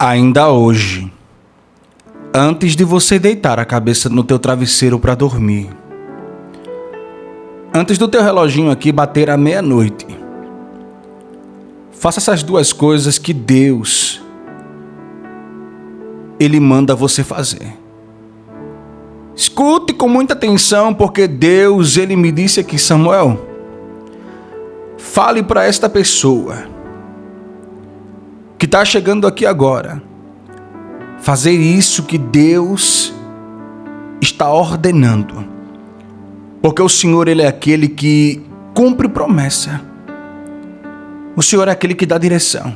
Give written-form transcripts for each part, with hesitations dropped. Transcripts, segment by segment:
Ainda hoje, antes de você deitar a cabeça no teu travesseiro para dormir, antes do teu reloginho aqui bater à meia-noite, faça essas duas coisas que Deus, Ele manda você fazer. Escute com muita atenção, porque Deus, Ele me disse aqui: Samuel, fale para esta pessoa que está chegando aqui agora, fazer isso que Deus está ordenando. Porque o Senhor, Ele é aquele que cumpre promessa. O Senhor é aquele que dá direção.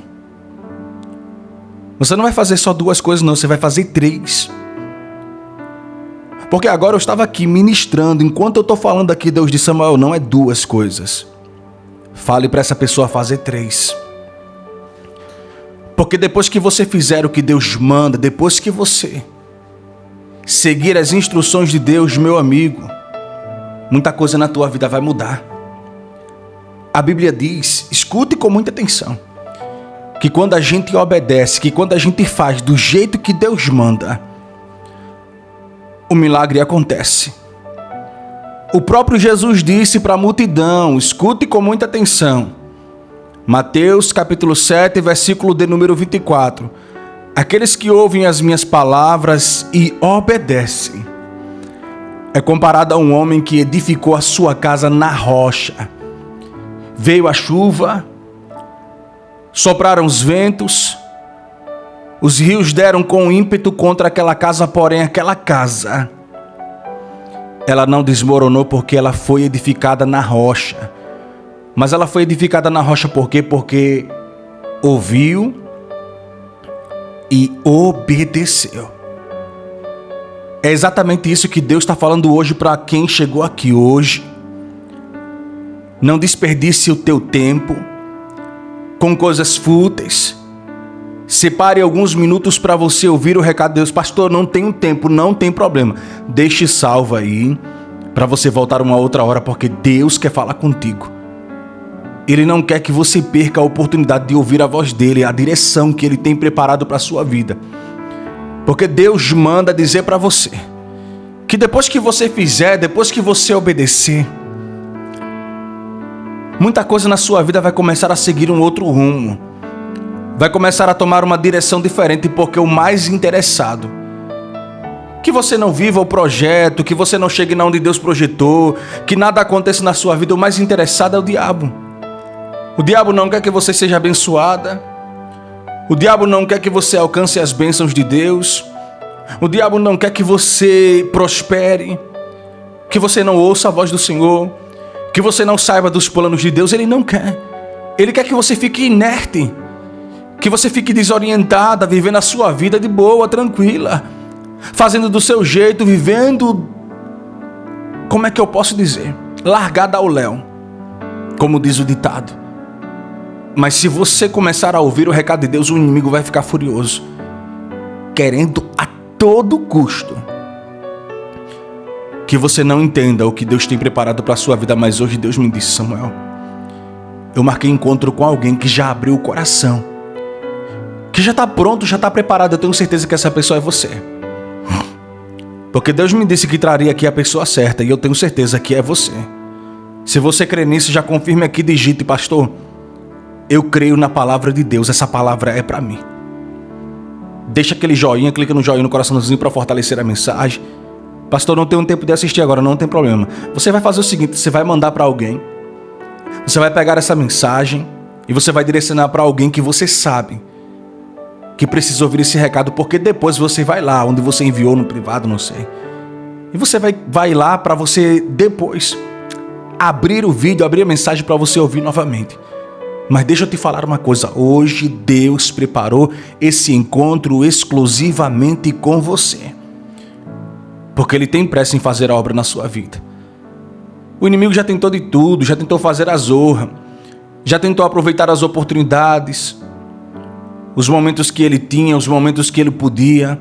Você não vai fazer só duas coisas não, você vai fazer três. Porque agora eu estava aqui ministrando, enquanto eu estou falando aqui, Deus disse: Samuel, não é duas coisas. Fale para essa pessoa fazer três. Porque depois que você fizer o que Deus manda, depois que você seguir as instruções de Deus, meu amigo, muita coisa na tua vida vai mudar. A Bíblia diz, escute com muita atenção, que quando a gente obedece, que quando a gente faz do jeito que Deus manda, o milagre acontece. O próprio Jesus disse para a multidão, escute com muita atenção, Mateus capítulo 7, versículo de número 24. Aqueles que ouvem as minhas palavras e obedecem é comparado a um homem que edificou a sua casa na rocha. Veio a chuva, sopraram os ventos, os rios deram com ímpeto contra aquela casa, porém aquela casa, ela não desmoronou porque ela foi edificada na rocha. Mas ela foi edificada na rocha por quê? Porque ouviu e obedeceu. É exatamente isso que Deus está falando hoje para quem chegou aqui hoje. Não desperdice o teu tempo com coisas fúteis. Separe alguns minutos para você ouvir o recado de Deus. Pastor, não tenho tempo, não tem problema. Deixe salvo aí para você voltar uma outra hora, porque Deus quer falar contigo. Ele não quer que você perca a oportunidade de ouvir a voz dele, a direção que ele tem preparado para a sua vida. Porque Deus manda dizer para você que depois que você fizer, depois que você obedecer, muita coisa na sua vida vai começar a seguir um outro rumo. Vai começar a tomar uma direção diferente, porque o mais interessado, que você não viva o projeto, que você não chegue na onde Deus projetou, que nada aconteça na sua vida, o mais interessado é o diabo. O diabo não quer que você seja abençoada. O diabo não quer que você alcance as bênçãos de Deus. O diabo não quer que você prospere, que você não ouça a voz do Senhor, que você não saiba dos planos de Deus. Ele não quer. Ele quer que você fique inerte, que você fique desorientada, vivendo a sua vida de boa, tranquila, fazendo do seu jeito, vivendo, como é que eu posso dizer? Largada ao léu, como diz o ditado. Mas se você começar a ouvir o recado de Deus, o inimigo vai ficar furioso, querendo a todo custo que você não entenda o que Deus tem preparado para a sua vida. Mas hoje Deus me disse: Samuel, eu marquei encontro com alguém que já abriu o coração, que já está pronto, já está preparado. Eu tenho certeza que essa pessoa é você. Porque Deus me disse que traria aqui a pessoa certa, e eu tenho certeza que é você. Se você crê nisso, já confirme aqui, digite: pastor, eu creio na palavra de Deus, essa palavra é para mim. Deixa aquele joinha, clica no joinha, no coraçãozinho para fortalecer a mensagem. Pastor, não tenho tempo de assistir agora, não tem problema. Você vai fazer o seguinte, você vai mandar para alguém, você vai pegar essa mensagem e você vai direcionar para alguém que você sabe que precisa ouvir esse recado, porque depois você vai lá, onde você enviou no privado, não sei, e você vai lá para você depois abrir o vídeo, abrir a mensagem para você ouvir novamente. Mas deixa eu te falar uma coisa, hoje Deus preparou esse encontro exclusivamente com você, porque Ele tem pressa em fazer a obra na sua vida. O inimigo já tentou de tudo, já tentou fazer a zorra, já tentou aproveitar as oportunidades, os momentos que ele tinha, os momentos que ele podia,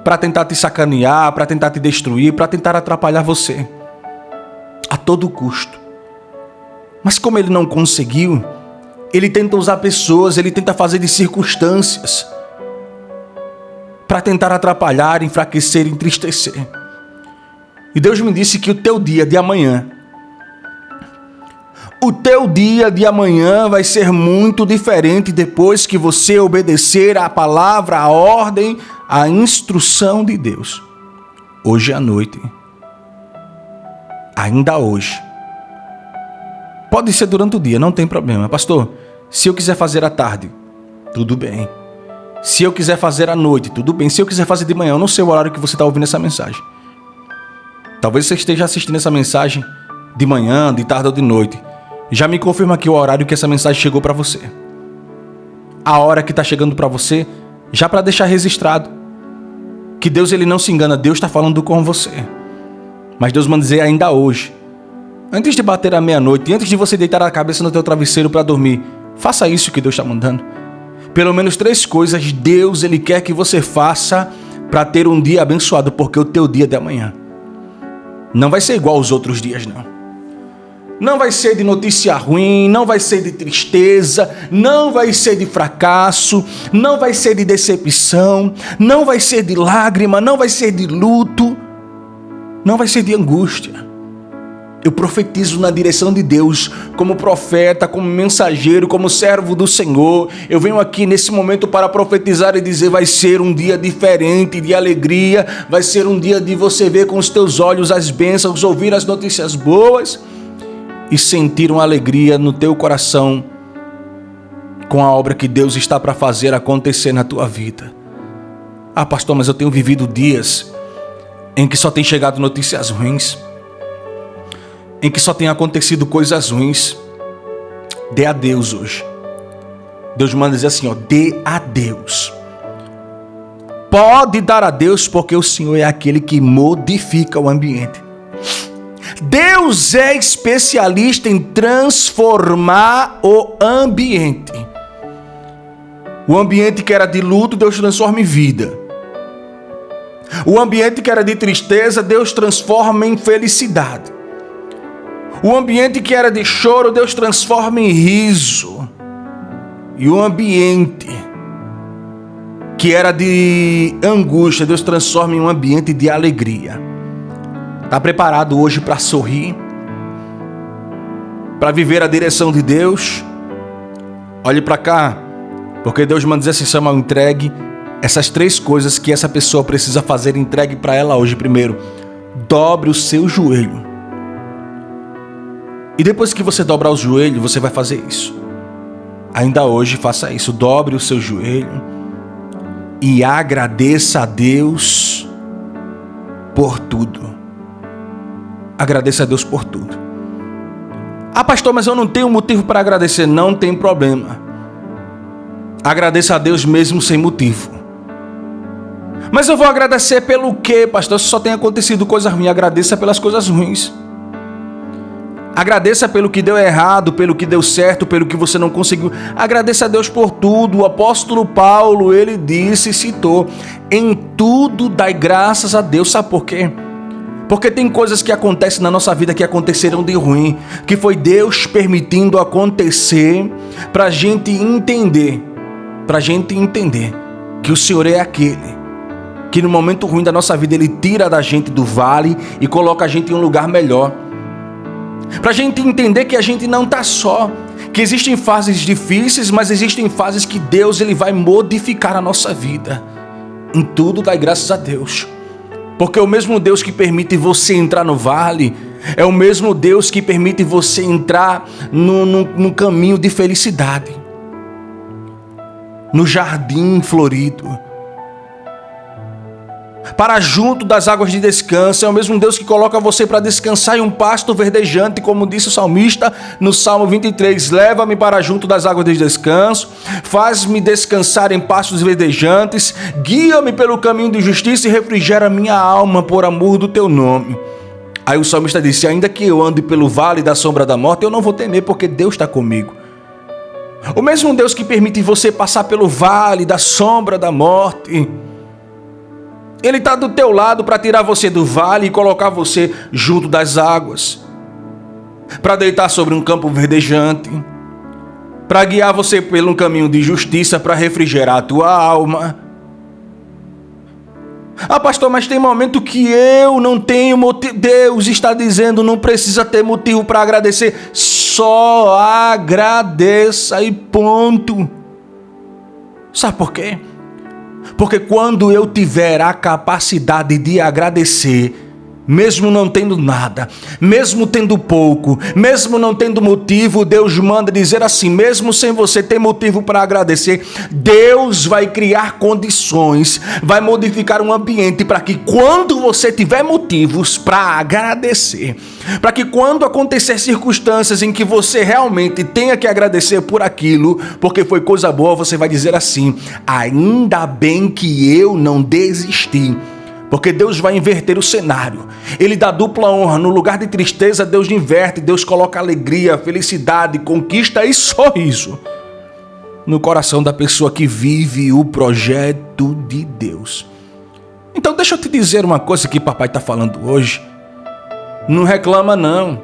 para tentar te sacanear, para tentar te destruir, para tentar atrapalhar você, a todo custo. Mas como ele não conseguiu, ele tenta usar pessoas, ele tenta fazer de circunstâncias para tentar atrapalhar, enfraquecer, entristecer. E Deus me disse que o teu dia de amanhã vai ser muito diferente depois que você obedecer à palavra, à ordem, à instrução de Deus. Hoje à noite, ainda hoje, pode ser durante o dia, não tem problema. Pastor, se eu quiser fazer à tarde, tudo bem. Se eu quiser fazer à noite, tudo bem. Se eu quiser fazer de manhã, eu não sei o horário que você está ouvindo essa mensagem. Talvez você esteja assistindo essa mensagem de manhã, de tarde ou de noite. Já me confirma aqui o horário que essa mensagem chegou para você. A hora que está chegando para você, já para deixar registrado. Que Deus ele não se engana, Deus está falando com você. Mas Deus manda dizer ainda hoje. Antes de bater a meia-noite, antes de você deitar a cabeça no teu travesseiro para dormir, faça isso que Deus está mandando. Pelo menos 3 coisas Deus ele quer que você faça para ter um dia abençoado, porque o teu dia é de amanhã não vai ser igual aos outros dias, não. Não vai ser de notícia ruim, não vai ser de tristeza, não vai ser de fracasso, não vai ser de decepção, não vai ser de lágrima, não vai ser de luto, não vai ser de angústia. Eu profetizo na direção de Deus, como profeta, como mensageiro, como servo do Senhor. Eu venho aqui nesse momento para profetizar e dizer: vai ser um dia diferente de alegria, vai ser um dia de você ver com os teus olhos as bênçãos, ouvir as notícias boas e sentir uma alegria no teu coração com a obra que Deus está para fazer acontecer na tua vida. Ah, pastor, mas eu tenho vivido dias em que só tem chegado notícias ruins, em que só tem acontecido coisas ruins. Dê a Deus hoje. Deus manda dizer assim, dê a Deus. Pode dar a Deus, porque o Senhor é aquele que modifica o ambiente. Deus é especialista em transformar o ambiente. O ambiente que era de luto, Deus transforma em vida. O ambiente que era de tristeza, Deus transforma em felicidade. O ambiente que era de choro, Deus transforma em riso. E o ambiente que era de angústia, Deus transforma em um ambiente de alegria. Está preparado hoje para sorrir? Para viver a direção de Deus? Olhe para cá, porque Deus manda dizer assim, Samuel, entregue essas 3 coisas que essa pessoa precisa fazer, entregue para ela hoje. Primeiro, dobre o seu joelho. E depois que você dobrar o joelho, você vai fazer isso. Ainda hoje, faça isso. Dobre o seu joelho e agradeça a Deus por tudo. Agradeça a Deus por tudo. Ah, pastor, mas eu não tenho motivo para agradecer. Não tem problema. Agradeça a Deus mesmo sem motivo. Mas eu vou agradecer pelo quê, pastor? Se só tem acontecido coisa ruim, agradeça pelas coisas ruins. Agradeça pelo que deu errado, pelo que deu certo, pelo que você não conseguiu. Agradeça a Deus por tudo. O apóstolo Paulo, ele disse e citou: em tudo dai graças a Deus. Sabe por quê? Porque tem coisas que acontecem na nossa vida que aconteceram de ruim, que foi Deus permitindo acontecer para a gente entender que o Senhor é aquele que no momento ruim da nossa vida Ele tira da gente do vale e coloca a gente em um lugar melhor. Para a gente entender que a gente não está só, que existem fases difíceis, mas existem fases que Deus ele vai modificar a nossa vida. Em tudo dai graças a Deus, porque o mesmo Deus que permite você entrar no vale é o mesmo Deus que permite você entrar num caminho de felicidade, no jardim florido, para junto das águas de descanso. É o mesmo Deus que coloca você para descansar em um pasto verdejante, como disse o salmista no Salmo 23, leva-me para junto das águas de descanso, faz-me descansar em pastos verdejantes, guia-me pelo caminho de justiça e refrigera minha alma por amor do teu nome. Aí o salmista disse, ainda que eu ande pelo vale da sombra da morte, eu não vou temer, porque Deus está comigo. O mesmo Deus que permite você passar pelo vale da sombra da morte, Ele está do teu lado para tirar você do vale e colocar você junto das águas, para deitar sobre um campo verdejante, para guiar você pelo caminho de justiça, para refrigerar a tua alma. Ah, pastor, mas tem momento que eu não tenho motivo. Deus está dizendo, não precisa ter motivo para agradecer. Só agradeça e ponto. Sabe por quê? Porque quando eu tiver a capacidade de agradecer, mesmo não tendo nada, mesmo tendo pouco, mesmo não tendo motivo, Deus manda dizer assim, mesmo sem você ter motivo para agradecer, Deus vai criar condições, vai modificar um ambiente para que quando você tiver motivos para agradecer, para que quando acontecer circunstâncias em que você realmente tenha que agradecer por aquilo, porque foi coisa boa, você vai dizer assim, ainda bem que eu não desisti. Porque Deus vai inverter o cenário. Ele dá dupla honra. No lugar de tristeza, Deus inverte. Deus coloca alegria, felicidade, conquista e sorriso no coração da pessoa que vive o projeto de Deus. Então deixa eu te dizer uma coisa que papai está falando hoje. Não reclama não.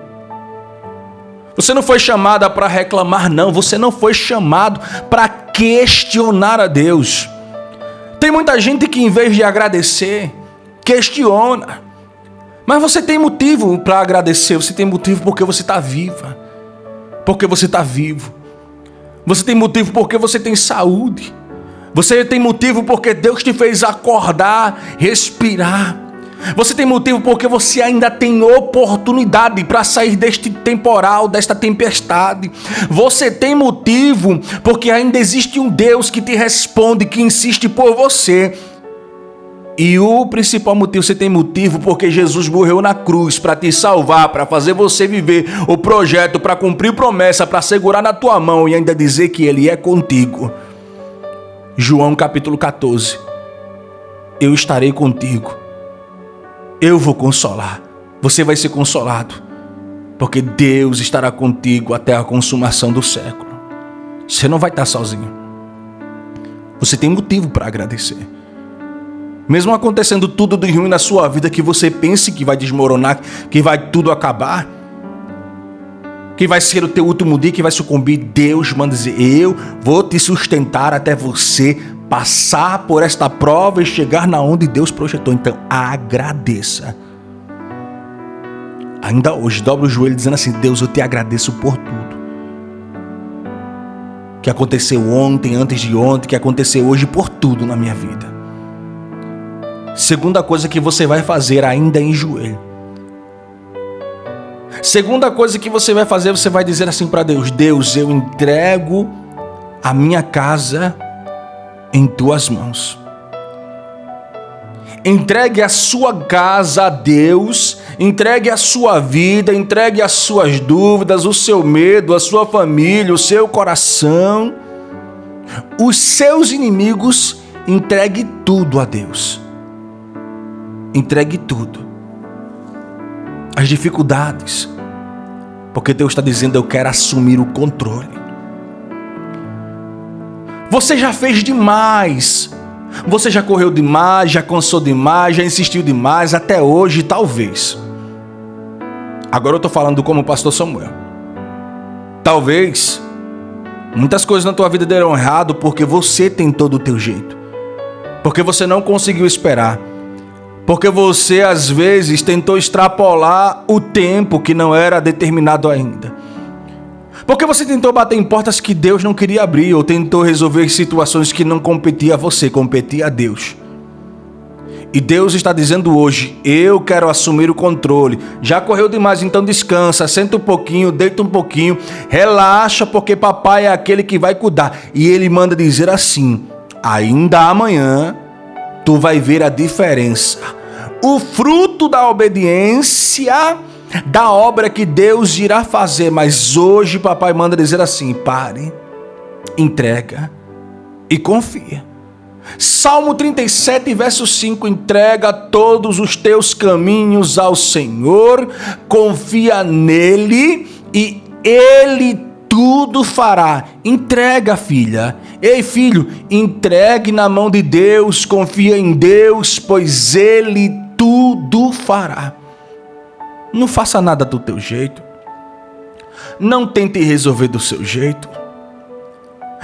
Você não foi chamada para reclamar não. Você não foi chamado para questionar a Deus. Tem muita gente que em vez de agradecer, questiona. Mas você tem motivo para agradecer. Você tem motivo porque você está viva. Porque você está vivo. Você tem motivo porque você tem saúde. Você tem motivo porque Deus te fez acordar, respirar. Você tem motivo porque você ainda tem oportunidade para sair deste temporal, desta tempestade. Você tem motivo porque ainda existe um Deus que te responde, que insiste por você. E o principal motivo, você tem motivo porque Jesus morreu na cruz para te salvar, para fazer você viver o projeto, para cumprir promessa, para segurar na tua mão e ainda dizer que Ele é contigo. João capítulo 14. Eu estarei contigo. Eu vou consolar. Você vai ser consolado. Porque Deus estará contigo até a consumação do século. Você não vai estar sozinho. Você tem motivo para agradecer. Mesmo acontecendo tudo de ruim na sua vida, que você pense que vai desmoronar, que vai tudo acabar, que vai ser o teu último dia, que vai sucumbir, Deus manda dizer, eu vou te sustentar até você passar por esta prova e chegar na onde Deus projetou. Então agradeça. Ainda hoje, dobra o joelho dizendo assim, Deus, eu te agradeço por tudo que aconteceu ontem, antes de ontem, que aconteceu hoje, por tudo na minha vida. Segunda coisa que você vai fazer ainda em joelho. Segunda coisa que você vai fazer, você vai dizer assim para Deus, Deus, eu entrego a minha casa em tuas mãos. Entregue a sua casa a Deus, entregue a sua vida, entregue as suas dúvidas, o seu medo, a sua família, o seu coração, os seus inimigos, entregue tudo a Deus. Entregue tudo. As dificuldades. Porque Deus está dizendo, eu quero assumir o controle. Você já fez demais. Você já correu demais, já cansou demais, já insistiu demais, até hoje, talvez. Agora eu estou falando como o pastor Samuel. Talvez muitas coisas na tua vida deram errado porque você tentou do teu jeito. Porque você não conseguiu esperar. Porque você, às vezes, tentou extrapolar o tempo que não era determinado ainda. Porque você tentou bater em portas que Deus não queria abrir, ou tentou resolver situações que não competia a você, competia a Deus. E Deus está dizendo hoje, eu quero assumir o controle. Já correu demais, então descansa, senta um pouquinho, deita um pouquinho, relaxa, porque papai é aquele que vai cuidar. E ele manda dizer assim, ainda amanhã tu vai ver a diferença. O fruto da obediência da obra que Deus irá fazer. Mas hoje papai manda dizer assim, pare, entrega e confia. Salmo 37, verso 5, entrega todos os teus caminhos ao Senhor, confia nele e ele tudo fará. Entrega, filha. Ei, filho, entregue na mão de Deus, confia em Deus, pois ele tudo fará. Não faça nada do teu jeito. Não tente resolver do seu jeito.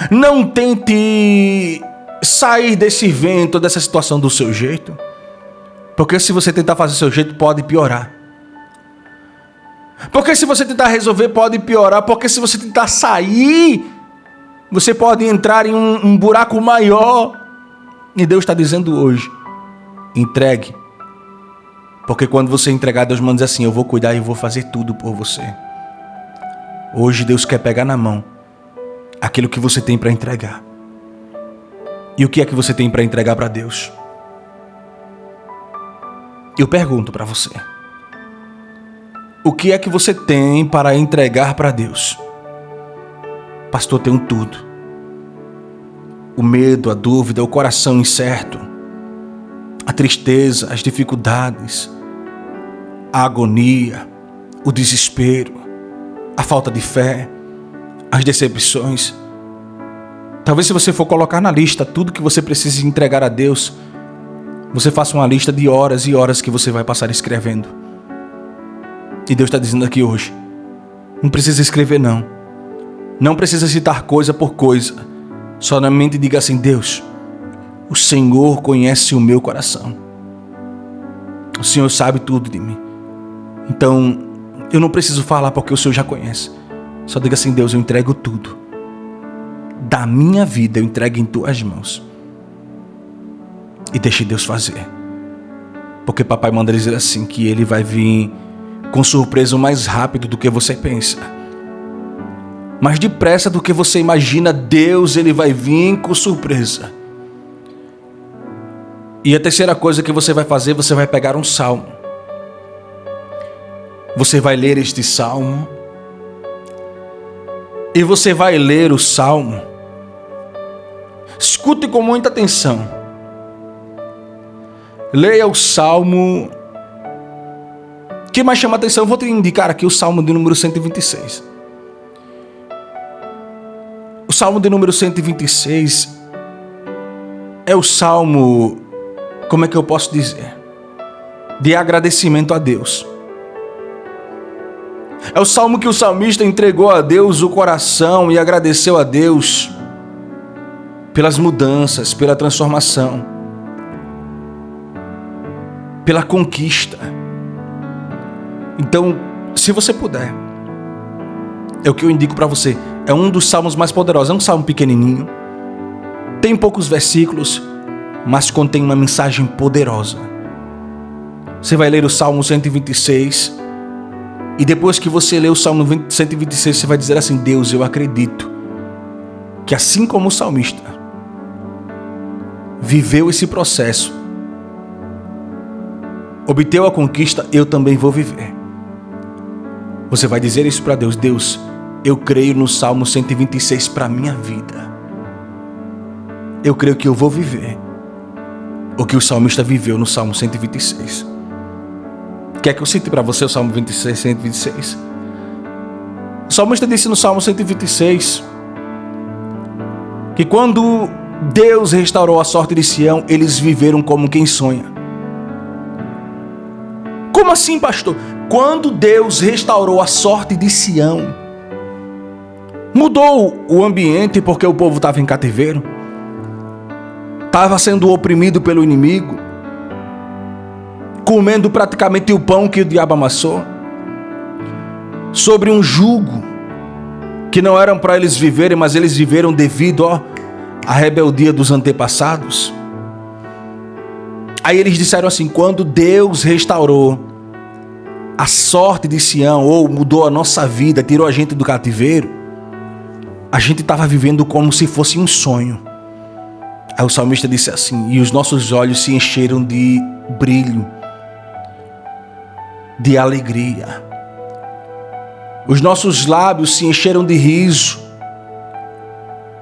Não tente sair desse vento, dessa situação do seu jeito. Porque se você tentar fazer do seu jeito, pode piorar. Porque se você tentar resolver, pode piorar. Porque se você tentar sair, você pode entrar em um buraco maior. E Deus está dizendo hoje, entregue. Porque quando você entregar, Deus manda dizer assim, eu vou cuidar e eu vou fazer tudo por você. Hoje Deus quer pegar na mão aquilo que você tem para entregar. E o que é que você tem para entregar para Deus? Eu pergunto para você. O que é que você tem para entregar para Deus? Pastor, tenho tudo. O medo, a dúvida, o coração incerto, a tristeza, as dificuldades, a agonia, o desespero, a falta de fé, as decepções. Talvez se você for colocar na lista tudo que você precisa entregar a Deus, você faça uma lista de horas e horas que você vai passar escrevendo. E Deus está dizendo aqui hoje, não precisa escrever não. Não precisa citar coisa por coisa. Somente diga assim, Deus, o Senhor conhece o meu coração. O Senhor sabe tudo de mim. Então, eu não preciso falar porque o Senhor já conhece. Só diga assim, Deus, eu entrego tudo. Da minha vida eu entrego em tuas mãos. E deixe Deus fazer. Porque papai manda dizer assim, que ele vai vir com surpresa mais rápido do que você pensa. Mais depressa do que você imagina, Deus ele vai vir com surpresa. E a terceira coisa que você vai fazer, você vai pegar um salmo. Você vai ler este salmo. E você vai ler o salmo. Escute com muita atenção. Leia o salmo. O que mais chama atenção? Eu vou te indicar aqui o salmo de número 126. O salmo de número 126 é o salmo, como é que eu posso dizer? De agradecimento a Deus. É o salmo que o salmista entregou a Deus o coração e agradeceu a Deus pelas mudanças, pela transformação, pela conquista. Então, se você puder, é o que eu indico para você. É um dos salmos mais poderosos. É um salmo pequenininho. Tem poucos versículos, mas contém uma mensagem poderosa. Você vai ler o Salmo 126. E depois que você ler o Salmo 126, você vai dizer assim, Deus, eu acredito que assim como o salmista viveu esse processo, obteve a conquista, eu também vou viver. Você vai dizer isso para Deus, Deus, eu creio no Salmo 126 para a minha vida. Eu creio que eu vou viver o que o salmista viveu no Salmo 126. Quer que eu cite para você o Salmo 126? O salmista disse no Salmo 126 que quando Deus restaurou a sorte de Sião, eles viveram como quem sonha. Como assim, pastor? Quando Deus restaurou a sorte de Sião, mudou o ambiente porque o povo estava em cativeiro, estava sendo oprimido pelo inimigo, comendo praticamente o pão que o diabo amassou, sobre um jugo que não eram para eles viverem, mas eles viveram devido à rebeldia dos antepassados. Aí eles disseram assim, quando Deus restaurou a sorte de Sião, ou mudou a nossa vida, tirou a gente do cativeiro, a gente estava vivendo como se fosse um sonho. Aí o salmista disse assim, e os nossos olhos se encheram de brilho, de alegria. Os nossos lábios se encheram de riso.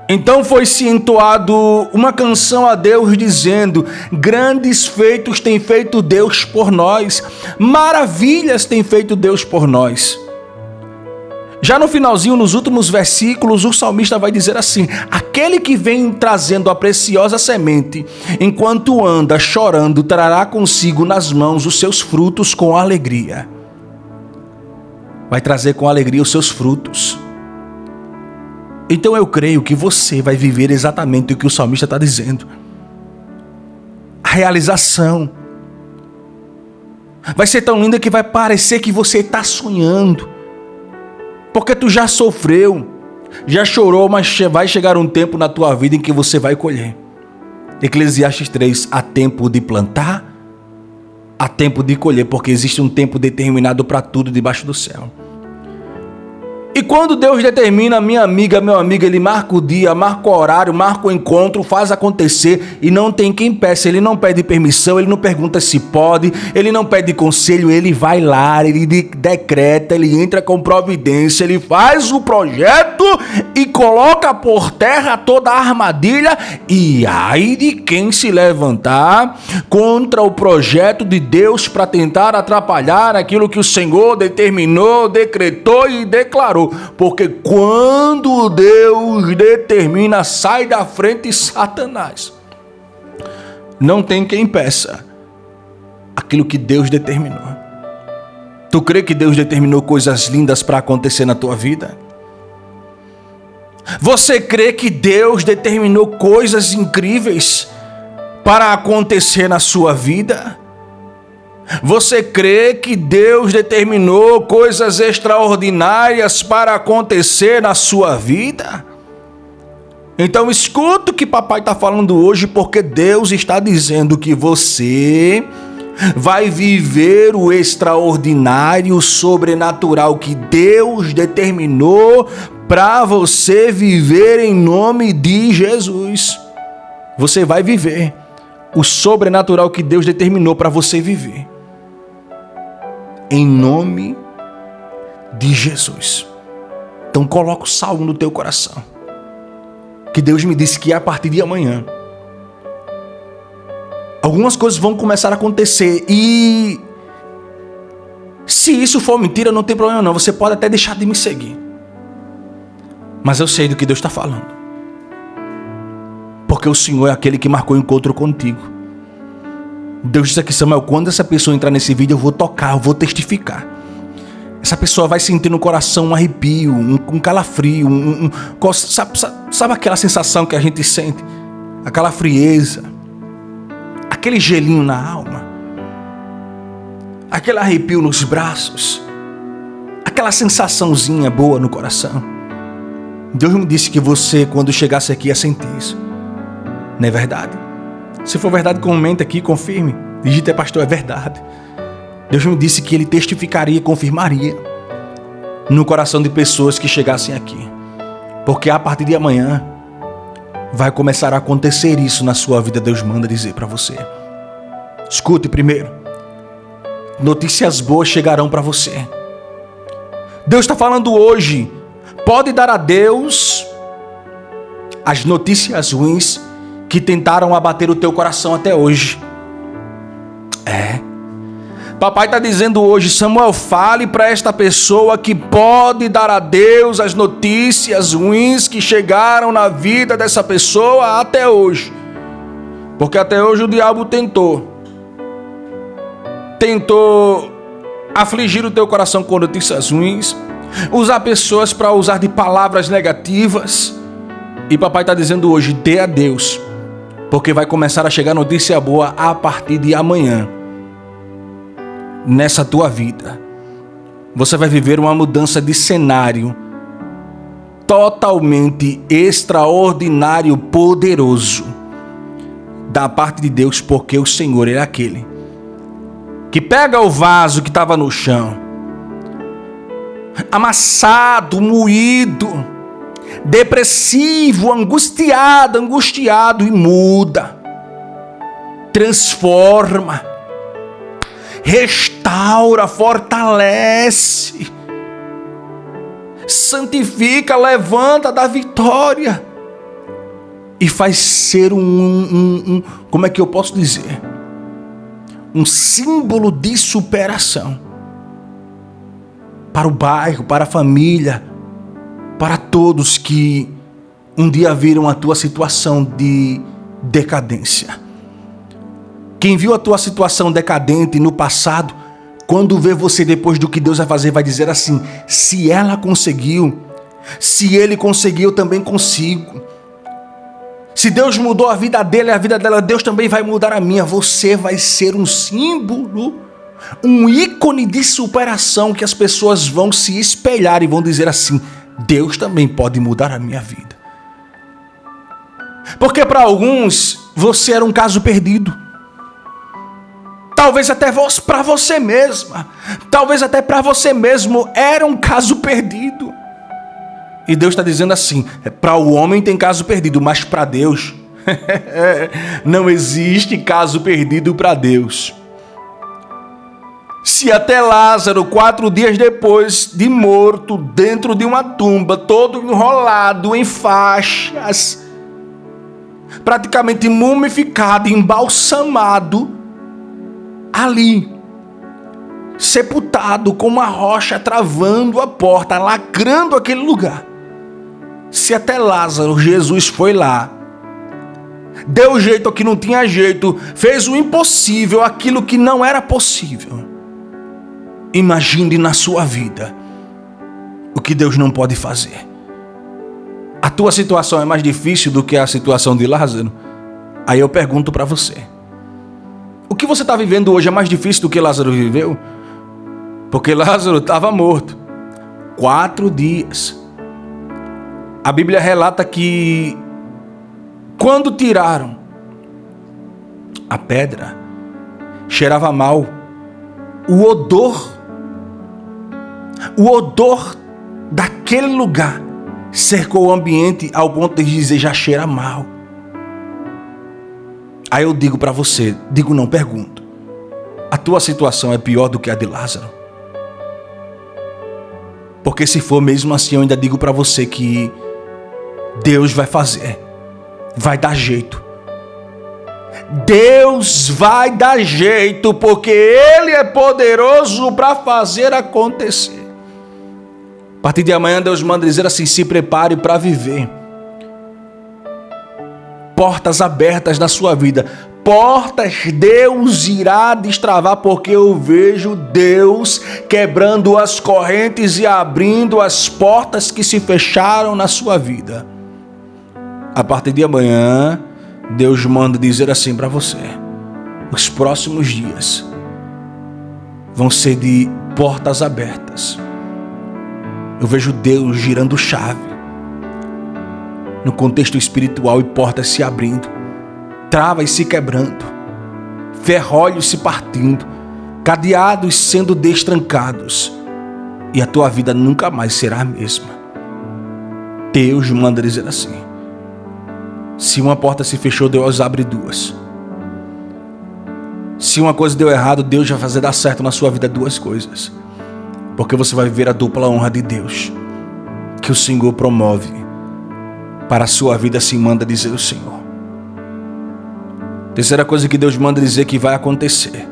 Então foi-se entoado uma canção a Deus dizendo, grandes feitos tem feito Deus por nós, maravilhas tem feito Deus por nós. Já no finalzinho, nos últimos versículos, o salmista vai dizer assim, aquele que vem trazendo a preciosa semente, enquanto anda chorando, trará consigo nas mãos os seus frutos com alegria. Vai trazer com alegria os seus frutos. Então eu creio que você vai viver exatamente o que o salmista está dizendo. A realização Vai ser tão linda que vai parecer que você está sonhando. Porque tu já sofreu, já chorou, mas vai chegar um tempo na tua vida em que você vai colher. Eclesiastes 3, há tempo de plantar, há tempo de colher, porque existe um tempo determinado para tudo debaixo do céu. E quando Deus determina, minha amiga, meu amigo, Ele marca o dia, marca o horário, marca o encontro, faz acontecer e não tem quem peça. Ele não pede permissão, Ele não pergunta se pode, Ele não pede conselho, Ele vai lá, Ele decreta, Ele entra com providência, Ele faz o projeto e coloca por terra toda a armadilha. E ai de quem se levantar contra o projeto de Deus para tentar atrapalhar aquilo que o Senhor determinou, decretou e declarou. Porque quando Deus determina, sai da frente Satanás. Não tem quem peça aquilo que Deus determinou. Tu crê que Deus determinou coisas lindas para acontecer na tua vida? Você crê que Deus determinou coisas incríveis para acontecer na sua vida? Você crê que Deus determinou coisas extraordinárias para acontecer na sua vida? Então escuta o que papai está falando hoje, porque Deus está dizendo que você vai viver o extraordinário, o sobrenatural que Deus determinou para você viver em nome de Jesus. Você vai viver o sobrenatural que Deus determinou para você viver. Em nome de Jesus. Então coloca o salmo no teu coração. Que Deus me disse que a partir de amanhã algumas coisas vão começar a acontecer. E se isso for mentira, não tem problema não. Você pode até deixar de me seguir. Mas eu sei do que Deus está falando. Porque o Senhor é aquele que marcou o encontro contigo. Deus disse aqui, Samuel, quando essa pessoa entrar nesse vídeo, eu vou tocar, eu vou testificar. Essa pessoa vai sentir no coração um arrepio, um calafrio, sabe aquela sensação que a gente sente? Aquela frieza, aquele gelinho na alma, aquele arrepio nos braços, aquela sensaçãozinha boa no coração. Deus me disse que você, quando chegasse aqui, ia sentir isso. Não é verdade? Se for verdade, comente aqui, confirme. Digite, pastor, é verdade. Deus me disse que Ele testificaria, confirmaria no coração de pessoas que chegassem aqui. Porque a partir de amanhã vai começar a acontecer isso na sua vida. Deus manda dizer para você. Escute primeiro. Notícias boas chegarão para você. Deus está falando hoje. Pode dar a Deus as notícias ruins que tentaram abater o teu coração até hoje. Papai está dizendo hoje, Samuel, fale para esta pessoa que pode dar a Deus as notícias ruins que chegaram na vida dessa pessoa até hoje. Porque até hoje o diabo tentou afligir o teu coração com notícias ruins, usar pessoas para usar de palavras negativas. E papai está dizendo hoje, dê a Deus, porque vai começar a chegar notícia boa a partir de amanhã. Nessa tua vida, você vai viver uma mudança de cenário totalmente extraordinário, poderoso, da parte de Deus, porque o Senhor é aquele que pega o vaso que estava no chão, amassado, moído, depressivo, angustiado, e muda, transforma, restaura, fortalece, santifica, levanta da vitória e faz ser como é que eu posso dizer? Um símbolo de superação para o bairro, para a família, para todos que um dia viram a tua situação de decadência. Quem viu a tua situação decadente no passado, quando vê você depois do que Deus vai fazer, vai dizer assim, se ela conseguiu, se ele conseguiu, eu também consigo. Se Deus mudou a vida dele e a vida dela, Deus também vai mudar a minha. Você vai ser um símbolo Um ícone de superação que as pessoas vão se espelhar e vão dizer assim: Deus também pode mudar a minha vida. Porque para alguns, você era um caso perdido. Talvez até para você mesma. Talvez até para você mesmo era um caso perdido. E Deus está dizendo assim: para o homem tem caso perdido, mas para Deus não existe caso perdido para Deus. Se até Lázaro, 4 dias depois de morto, dentro de uma tumba, todo enrolado em faixas, praticamente mumificado, embalsamado, ali, sepultado com uma rocha travando a porta, lacrando aquele lugar. Se até Lázaro, Jesus foi lá, deu jeito que não tinha jeito, fez o impossível, aquilo que não era possível. Imagine na sua vida o que Deus não pode fazer. A tua situação é mais difícil do que a situação de Lázaro? Aí eu pergunto para você: o que você está vivendo hoje é mais difícil do que Lázaro viveu? Porque Lázaro estava morto 4 dias. A Bíblia relata que quando tiraram a pedra, cheirava mal. O odor daquele lugar cercou o ambiente ao ponto de dizer: já cheira mal. Aí eu digo para você, pergunto: a tua situação é pior do que a de Lázaro? Porque se for mesmo assim, eu ainda digo para você que Deus vai fazer, vai dar jeito. Deus vai dar jeito, porque Ele é poderoso para fazer acontecer. A partir de amanhã Deus manda dizer assim: se prepare para viver. Portas abertas na sua vida. Portas Deus irá destravar, porque eu vejo Deus quebrando as correntes e abrindo as portas que se fecharam na sua vida. A partir de amanhã, Deus manda dizer assim para você: os próximos dias vão ser de portas abertas. Eu vejo Deus girando chave no contexto espiritual e portas se abrindo, travas se quebrando, ferrolhos se partindo, cadeados sendo destrancados, e a tua vida nunca mais será a mesma. Deus manda dizer assim: se uma porta se fechou, Deus abre 2. Se uma coisa deu errado, Deus vai fazer dar certo na sua vida 2 coisas. Porque você vai viver a dupla honra de Deus, que o Senhor promove para a sua vida, assim manda dizer o Senhor. Terceira coisa que Deus manda dizer que vai acontecer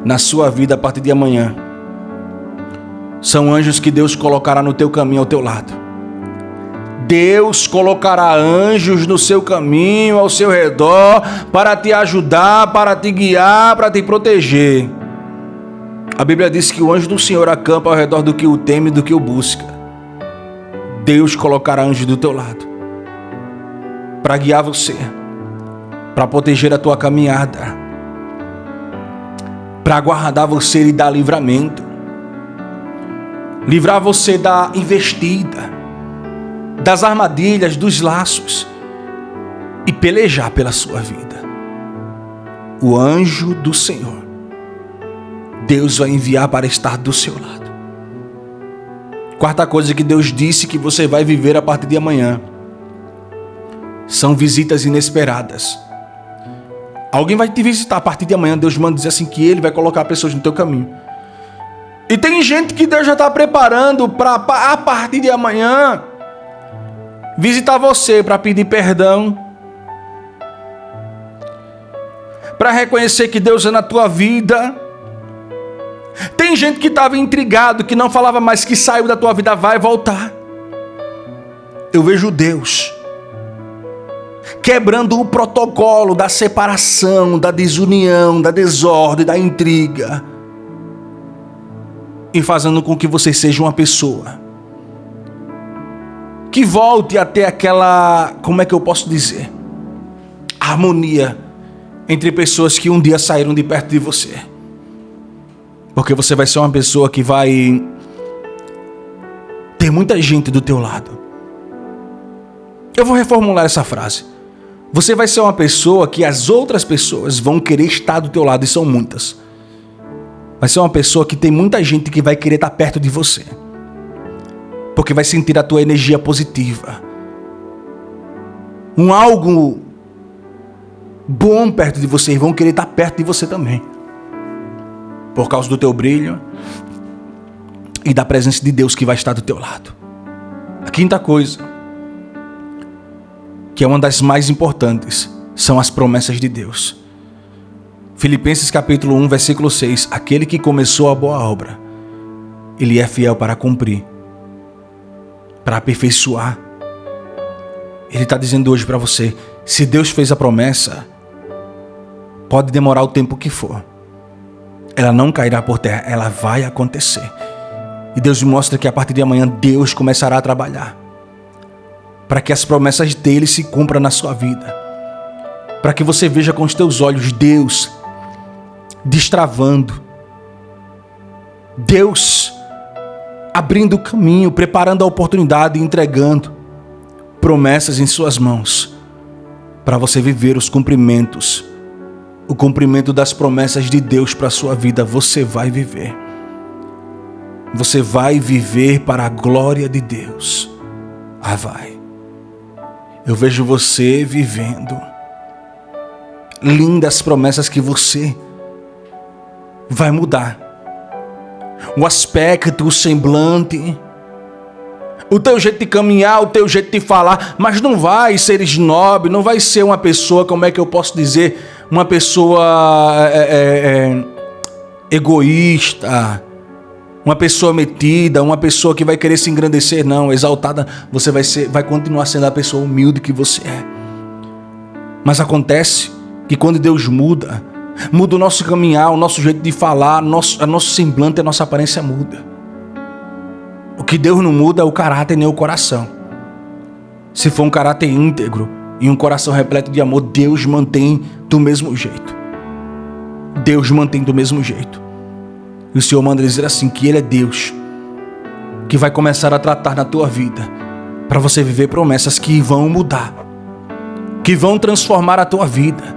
na sua vida a partir de amanhã: são anjos que Deus colocará no teu caminho, ao teu lado. Deus colocará anjos no seu caminho, ao seu redor, para te ajudar, para te guiar, para te proteger. A Bíblia diz que o anjo do Senhor acampa ao redor do que o teme e do que o busca. Deus colocará anjos do teu lado para guiar você, para proteger a tua caminhada, para guardar você e dar livramento, livrar você da investida, das armadilhas, dos laços, e pelejar pela sua vida. O anjo do Senhor, Deus vai enviar para estar do seu lado. Quarta coisa que Deus disse que você vai viver a partir de amanhã são visitas inesperadas. Alguém vai te visitar a partir de amanhã. Deus manda dizer assim que Ele vai colocar pessoas no teu caminho. E tem gente que Deus já está preparando para a partir de amanhã visitar você, para pedir perdão, para reconhecer que Deus é na tua vida. Tem gente que estava intrigado, que não falava mais, que saiu da tua vida, vai voltar. Eu vejo Deus quebrando o protocolo da separação, da desunião, da desordem, da intriga, e fazendo com que você seja uma pessoa que volte a ter aquela, como é que eu posso dizer, harmonia entre pessoas que um dia saíram de perto de você. Porque você vai ser uma pessoa que vai ter muita gente do teu lado. Eu vou reformular essa frase. Você vai ser uma pessoa que as outras pessoas vão querer estar do teu lado, e são muitas. Vai ser uma pessoa que tem muita gente que vai querer estar perto de você. Porque vai sentir a tua energia positiva. Algo bom perto de você, e vão querer estar perto de você também. Por causa do teu brilho e da presença de Deus que vai estar do teu lado. A quinta coisa, que é uma das mais importantes, são as promessas de Deus. Filipenses capítulo 1, versículo 6. Aquele que começou a boa obra, ele é fiel para cumprir, para aperfeiçoar. Ele está dizendo hoje para você, se Deus fez a promessa, pode demorar o tempo que for, ela não cairá por terra, ela vai acontecer. E Deus me mostra que a partir de amanhã Deus começará a trabalhar para que as promessas dele se cumpram na sua vida, para que você veja com os teus olhos Deus destravando, Deus abrindo o caminho, preparando a oportunidade e entregando promessas em suas mãos para você viver os cumprimentos, o cumprimento das promessas de Deus para a sua vida. Você vai viver. Você vai viver para a glória de Deus. Vai. Eu vejo você vivendo lindas promessas que você vai mudar. O aspecto, o semblante, o teu jeito de caminhar, o teu jeito de falar, mas não vai ser snob, não vai ser uma pessoa, como é que eu posso dizer, uma pessoa egoísta, uma pessoa metida, uma pessoa que vai querer se engrandecer, não, exaltada. Você vai continuar sendo a pessoa humilde que você é. Mas acontece que quando Deus muda o nosso caminhar, o nosso jeito de falar, nosso semblante, a nossa aparência muda. O que Deus não muda é o caráter nem o coração. Se for um caráter íntegro e um coração repleto de amor, Deus mantém do mesmo jeito. Deus mantém do mesmo jeito. E o Senhor manda dizer assim, que Ele é Deus, que vai começar a tratar na tua vida, para você viver promessas que vão mudar, que vão transformar a tua vida,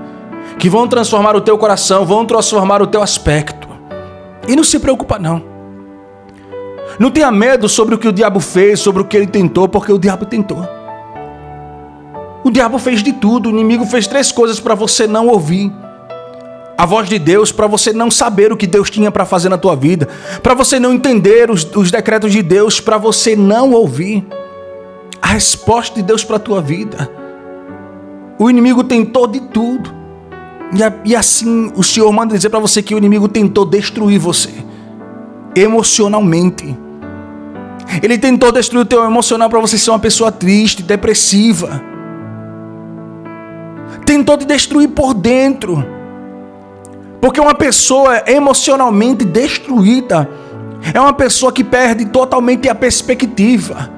que vão transformar o teu coração, vão transformar o teu aspecto. E não se preocupa não. Não tenha medo sobre o que o diabo fez, sobre o que ele tentou, porque o diabo tentou. O diabo fez de tudo, o inimigo fez 3 coisas para você não ouvir a voz de Deus, para você não saber o que Deus tinha para fazer na tua vida, para você não entender os decretos de Deus, para você não ouvir a resposta de Deus para a tua vida. O inimigo tentou de tudo. E assim o Senhor manda dizer para você que o inimigo tentou destruir você emocionalmente. Ele tentou destruir o teu emocional para você ser uma pessoa triste, depressiva. Tentou te destruir por dentro. Porque uma pessoa emocionalmente destruída é uma pessoa que perde totalmente a perspectiva,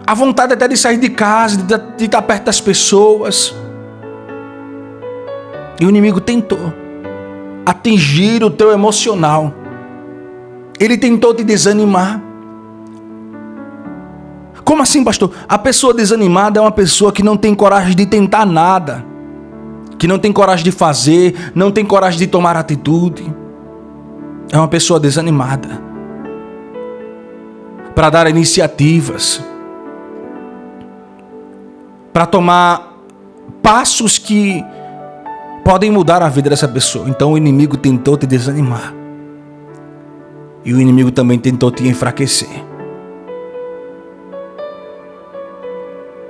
a vontade até de sair de casa, de estar perto das pessoas. E o inimigo tentou atingir o teu emocional. Ele tentou te desanimar. Como assim, pastor? A pessoa desanimada é uma pessoa que não tem coragem de tentar nada, que não tem coragem de fazer, não tem coragem de tomar atitude. É uma pessoa desanimada para dar iniciativas, para tomar passos que podem mudar a vida dessa pessoa. Então o inimigo tentou te desanimar. E o inimigo também tentou te enfraquecer,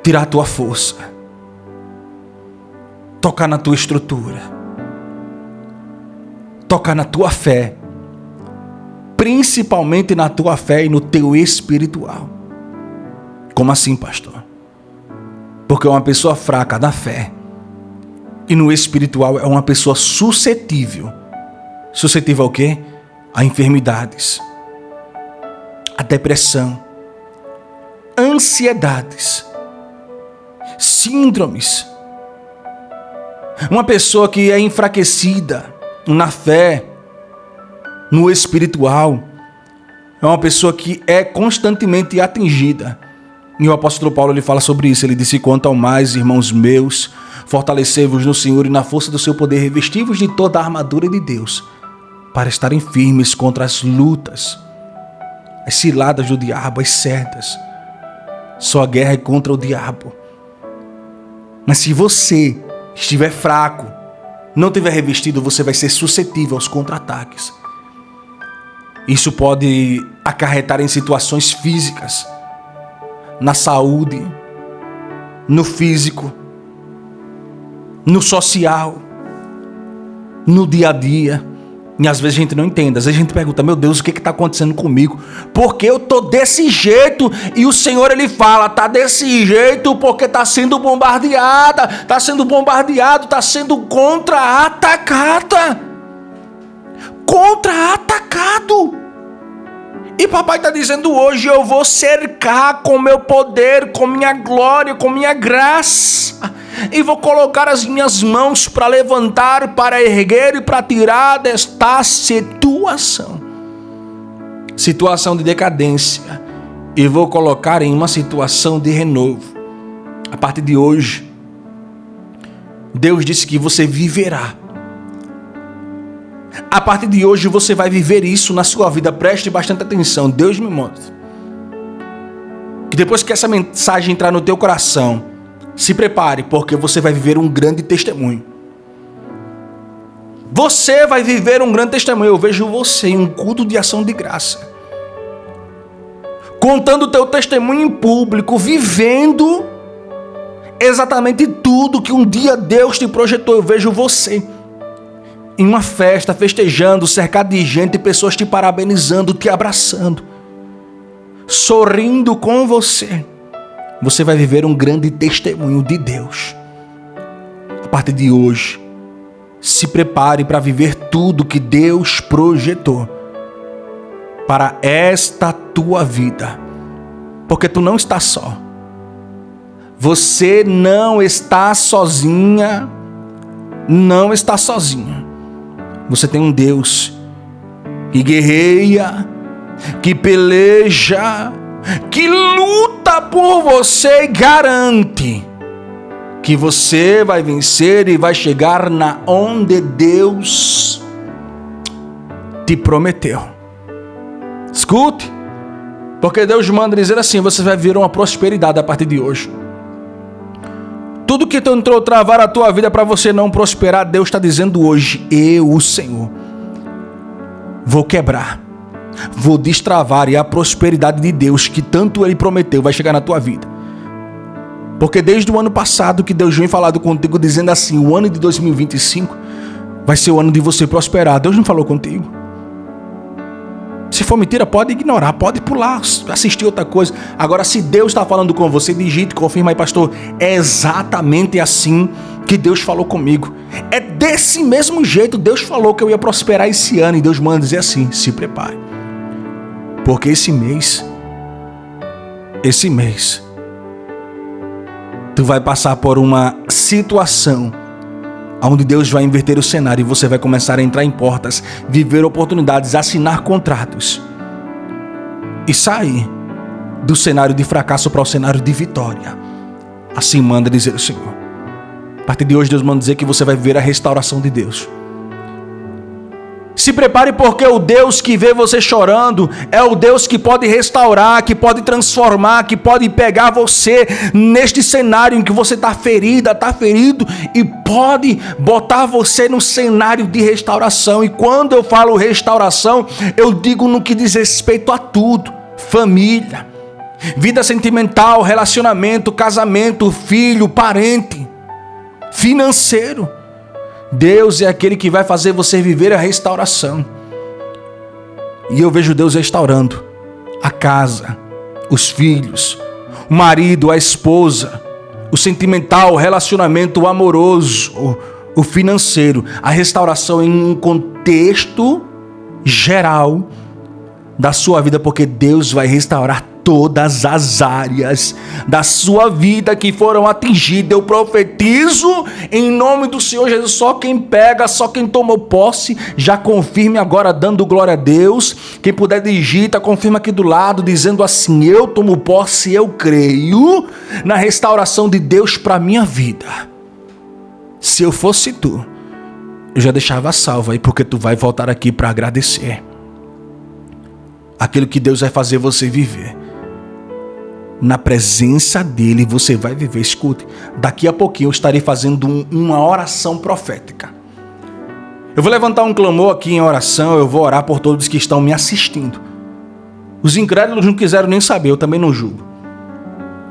tirar a tua força, tocar na tua estrutura, tocar na tua fé, principalmente na tua fé e no teu espiritual. Como assim, pastor? Porque uma pessoa fraca na fé e no espiritual é uma pessoa suscetível. Suscetível ao quê? A enfermidades, a depressão, ansiedades, síndromes. Uma pessoa que é enfraquecida na fé, no espiritual. É uma pessoa que é constantemente atingida. E o apóstolo Paulo ele fala sobre isso. Ele disse: quanto ao mais, irmãos meus, fortalecei-vos no Senhor e na força do seu poder, revesti-vos de toda a armadura de Deus, para estarem firmes contra as lutas, as ciladas do diabo, as setas. Só a guerra é contra o diabo. Mas se você estiver fraco, não tiver revestido, você vai ser suscetível aos contra-ataques. Isso pode acarretar em situações físicas, na saúde, no físico, no social, no dia a dia. E às vezes a gente não entende. Às vezes a gente pergunta: meu Deus, o que está acontecendo comigo? Porque eu estou desse jeito? E o Senhor ele fala: está desse jeito porque está sendo bombardeada, está sendo bombardeado, está sendo contra-atacada. Contra-atacado. E papai está dizendo hoje: eu vou cercar com meu poder, com minha glória, com minha graça. E vou colocar as minhas mãos para levantar, para erguer e para tirar desta situação de decadência. E vou colocar em uma situação de renovo. A partir de hoje, Deus disse que você viverá. A partir de hoje você vai viver isso na sua vida. Preste bastante atenção. Deus me mostra que depois que essa mensagem entrar no teu coração, se prepare, porque você vai viver um grande testemunho. Você vai viver um grande testemunho. Eu vejo você em um culto de ação de graça, contando o teu testemunho em público, vivendo exatamente tudo que um dia Deus te projetou. Eu vejo você em uma festa, festejando, cercado de gente, pessoas te parabenizando, te abraçando, sorrindo com você. Você vai viver um grande testemunho de Deus. A partir de hoje, se prepare para viver tudo que Deus projetou para esta tua vida. Porque tu não está só. Você não está sozinha. Não está sozinha. Você tem um Deus que guerreia, que peleja, que luta por você e garante que você vai vencer e vai chegar na onde Deus te prometeu. Escute, porque Deus manda dizer assim: você vai viver uma prosperidade a partir de hoje. Tudo que tentou travar a tua vida para você não prosperar, Deus está dizendo hoje: eu, o Senhor, vou quebrar, vou destravar, e a prosperidade de Deus que tanto Ele prometeu vai chegar na tua vida. Porque desde o ano passado que Deus vem falando contigo, dizendo assim: o ano de 2025 vai ser o ano de você prosperar. Deus não falou contigo? Se for mentira, pode ignorar, pode pular, assistir outra coisa. Agora, se Deus está falando com você, digite, confirma aí: pastor, é exatamente assim que Deus falou comigo. É desse mesmo jeito. Deus falou que eu ia prosperar esse ano, e Deus manda dizer assim: se prepare, porque esse mês, tu vai passar por uma situação onde Deus vai inverter o cenário e você vai começar a entrar em portas, viver oportunidades, assinar contratos e sair do cenário de fracasso para o cenário de vitória. Assim manda dizer o Senhor. A partir de hoje, Deus manda dizer que você vai viver a restauração de Deus. Se prepare, porque o Deus que vê você chorando é o Deus que pode restaurar, que pode transformar, que pode pegar você neste cenário em que você está ferida, está ferido, e pode botar você no cenário de restauração. E quando eu falo restauração, eu digo no que diz respeito a tudo: família, vida sentimental, relacionamento, casamento, filho, parente, financeiro. Deus é aquele que vai fazer você viver a restauração. E eu vejo Deus restaurando a casa, os filhos, o marido, a esposa, o sentimental, o relacionamento, o amoroso, o financeiro. A restauração em um contexto geral da sua vida, porque Deus vai restaurar todas as áreas da sua vida que foram atingidas. Eu profetizo em nome do Senhor Jesus. Só quem pega, só quem tomou posse, já confirme agora, dando glória a Deus. Quem puder digita, confirma aqui do lado, dizendo assim: eu tomo posse, eu creio na restauração de Deus para minha vida. Se eu fosse tu, eu já deixava salvo aí, porque tu vai voltar aqui para agradecer aquilo que Deus vai fazer você viver. Na presença dele você vai viver. Escute, daqui a pouquinho eu estarei fazendo uma oração profética. Eu vou levantar um clamor aqui em oração. Eu vou orar por todos que estão me assistindo. Os incrédulos não quiseram nem saber, eu também não julgo.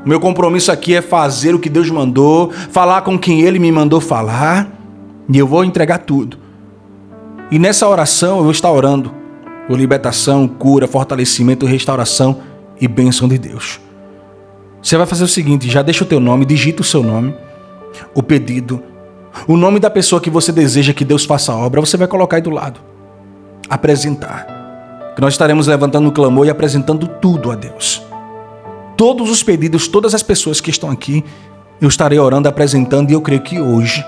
O meu compromisso aqui é fazer o que Deus mandou, falar com quem ele me mandou falar, e eu vou entregar tudo. E nessa oração eu vou estar orando por libertação, cura, fortalecimento, restauração e bênção de Deus. Você vai fazer o seguinte: já deixa o teu nome, digita o seu nome, o pedido, o nome da pessoa que você deseja que Deus faça a obra, você vai colocar aí do lado. Apresentar. Que nós estaremos levantando um clamor e apresentando tudo a Deus. Todos os pedidos, todas as pessoas que estão aqui, eu estarei orando, apresentando, e eu creio que hoje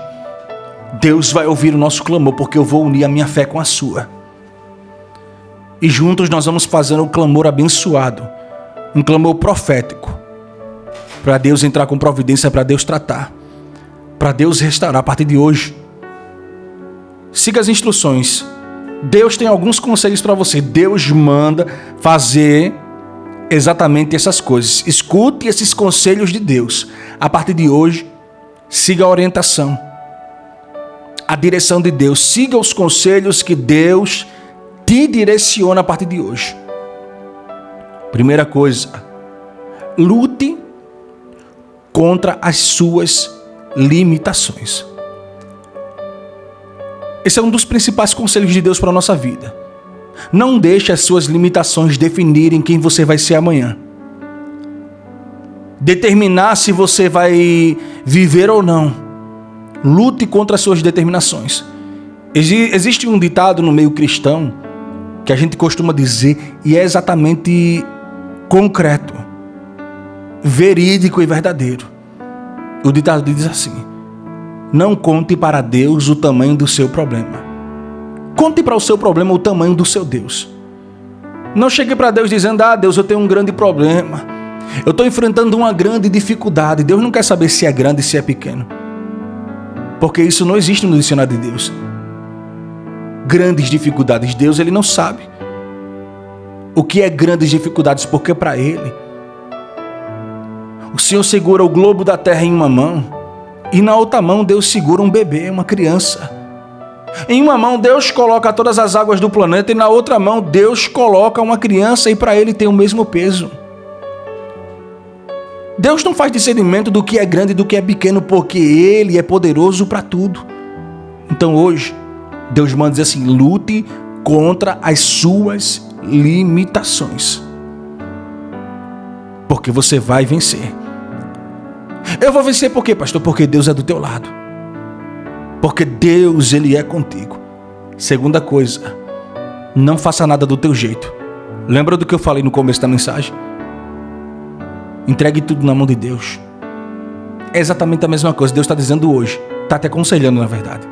Deus vai ouvir o nosso clamor, porque eu vou unir a minha fé com a sua. E juntos nós vamos fazer um clamor abençoado, um clamor profético, para Deus entrar com providência, para Deus tratar, para Deus restaurar a partir de hoje. Siga as instruções. Deus tem alguns conselhos para você. Deus manda fazer exatamente essas coisas. Escute esses conselhos de Deus. A partir de hoje, siga a orientação, a direção de Deus. Siga os conselhos que Deus te direciona a partir de hoje. Primeira coisa, lute contra as suas limitações. Esse é um dos principais conselhos de Deus para a nossa vida. Não deixe as suas limitações definirem quem você vai ser amanhã. Determinar se você vai viver ou não. Lute contra as suas determinações. Existe um ditado no meio cristão que a gente costuma dizer, e é exatamente concreto, verídico e verdadeiro. O ditado diz assim: não conte para Deus o tamanho do seu problema. Conte para o seu problema o tamanho do seu Deus. Não chegue para Deus dizendo: Deus, eu tenho um grande problema, eu estou enfrentando uma grande dificuldade. Deus não quer saber se é grande, se é pequeno, porque isso não existe no dicionário de Deus. Grandes dificuldades, Deus ele não sabe o que é grandes dificuldades, porque para ele o Senhor segura o globo da terra em uma mão, e na outra mão Deus segura um bebê, uma criança. Em uma mão Deus coloca todas as águas do planeta, e na outra mão Deus coloca uma criança, e para ele tem o mesmo peso. Deus não faz discernimento do que é grande e do que é pequeno, porque ele é poderoso para tudo. Então hoje Deus manda dizer assim: lute contra as suas limitações, porque você vai vencer. Eu vou vencer por quê, pastor? Porque Deus é do teu lado, porque Deus ele é contigo. Segunda coisa, não faça nada do teu jeito. Lembra do que eu falei no começo da mensagem? Entregue tudo na mão de Deus. É exatamente a mesma coisa. Deus está dizendo hoje, está te aconselhando na verdade,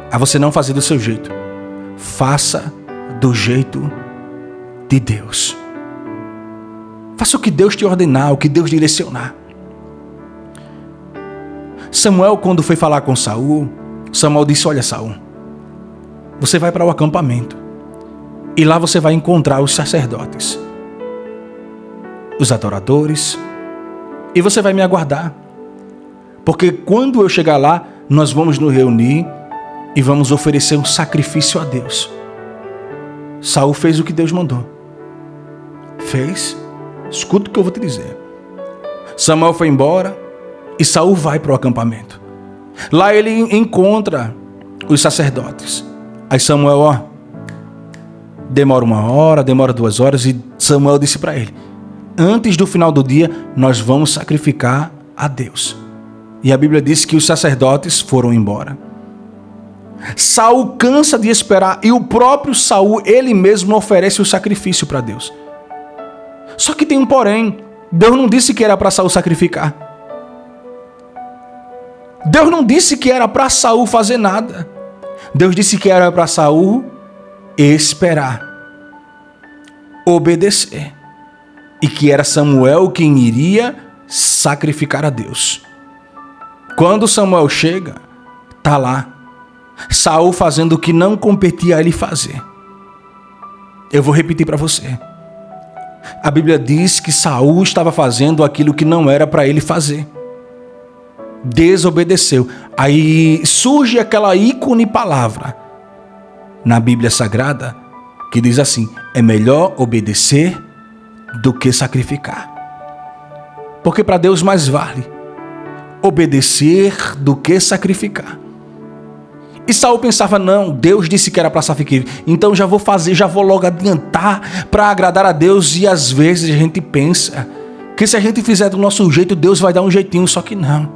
a você não fazer do seu jeito. Faça do jeito de Deus. Faça o que Deus te ordenar, o que Deus direcionar. Samuel, quando foi falar com Saul, Samuel disse: olha, Saul, você vai para o acampamento, e lá você vai encontrar os sacerdotes, os adoradores, e você vai me aguardar, porque quando eu chegar lá, nós vamos nos reunir e vamos oferecer um sacrifício a Deus. Saul fez o que Deus mandou. Fez. Escuta o que eu vou te dizer. Samuel foi embora e Saul vai para o acampamento. Lá ele encontra os sacerdotes. Aí Samuel, demora 1 hora, demora 2 horas, e Samuel disse para ele: antes do final do dia, nós vamos sacrificar a Deus. E a Bíblia diz que os sacerdotes foram embora. Saul cansa de esperar, e o próprio Saul, ele mesmo oferece o sacrifício para Deus. Só que tem um porém. Deus não disse que era para Saul sacrificar. Deus não disse que era para Saul fazer nada. Deus disse que era para Saul esperar, obedecer, e que era Samuel quem iria sacrificar a Deus. Quando Samuel chega, tá lá Saul fazendo o que não competia a ele fazer. Eu vou repetir para você. A Bíblia diz que Saul estava fazendo aquilo que não era para ele fazer. Desobedeceu. Aí surge aquela ícone palavra na Bíblia Sagrada que diz assim: é melhor obedecer do que sacrificar. Porque para Deus mais vale obedecer do que sacrificar. E Saul pensava, não, Deus disse que era para sacrificar, então já vou logo adiantar para agradar a Deus. E às vezes a gente pensa que se a gente fizer do nosso jeito, Deus vai dar um jeitinho, só que não.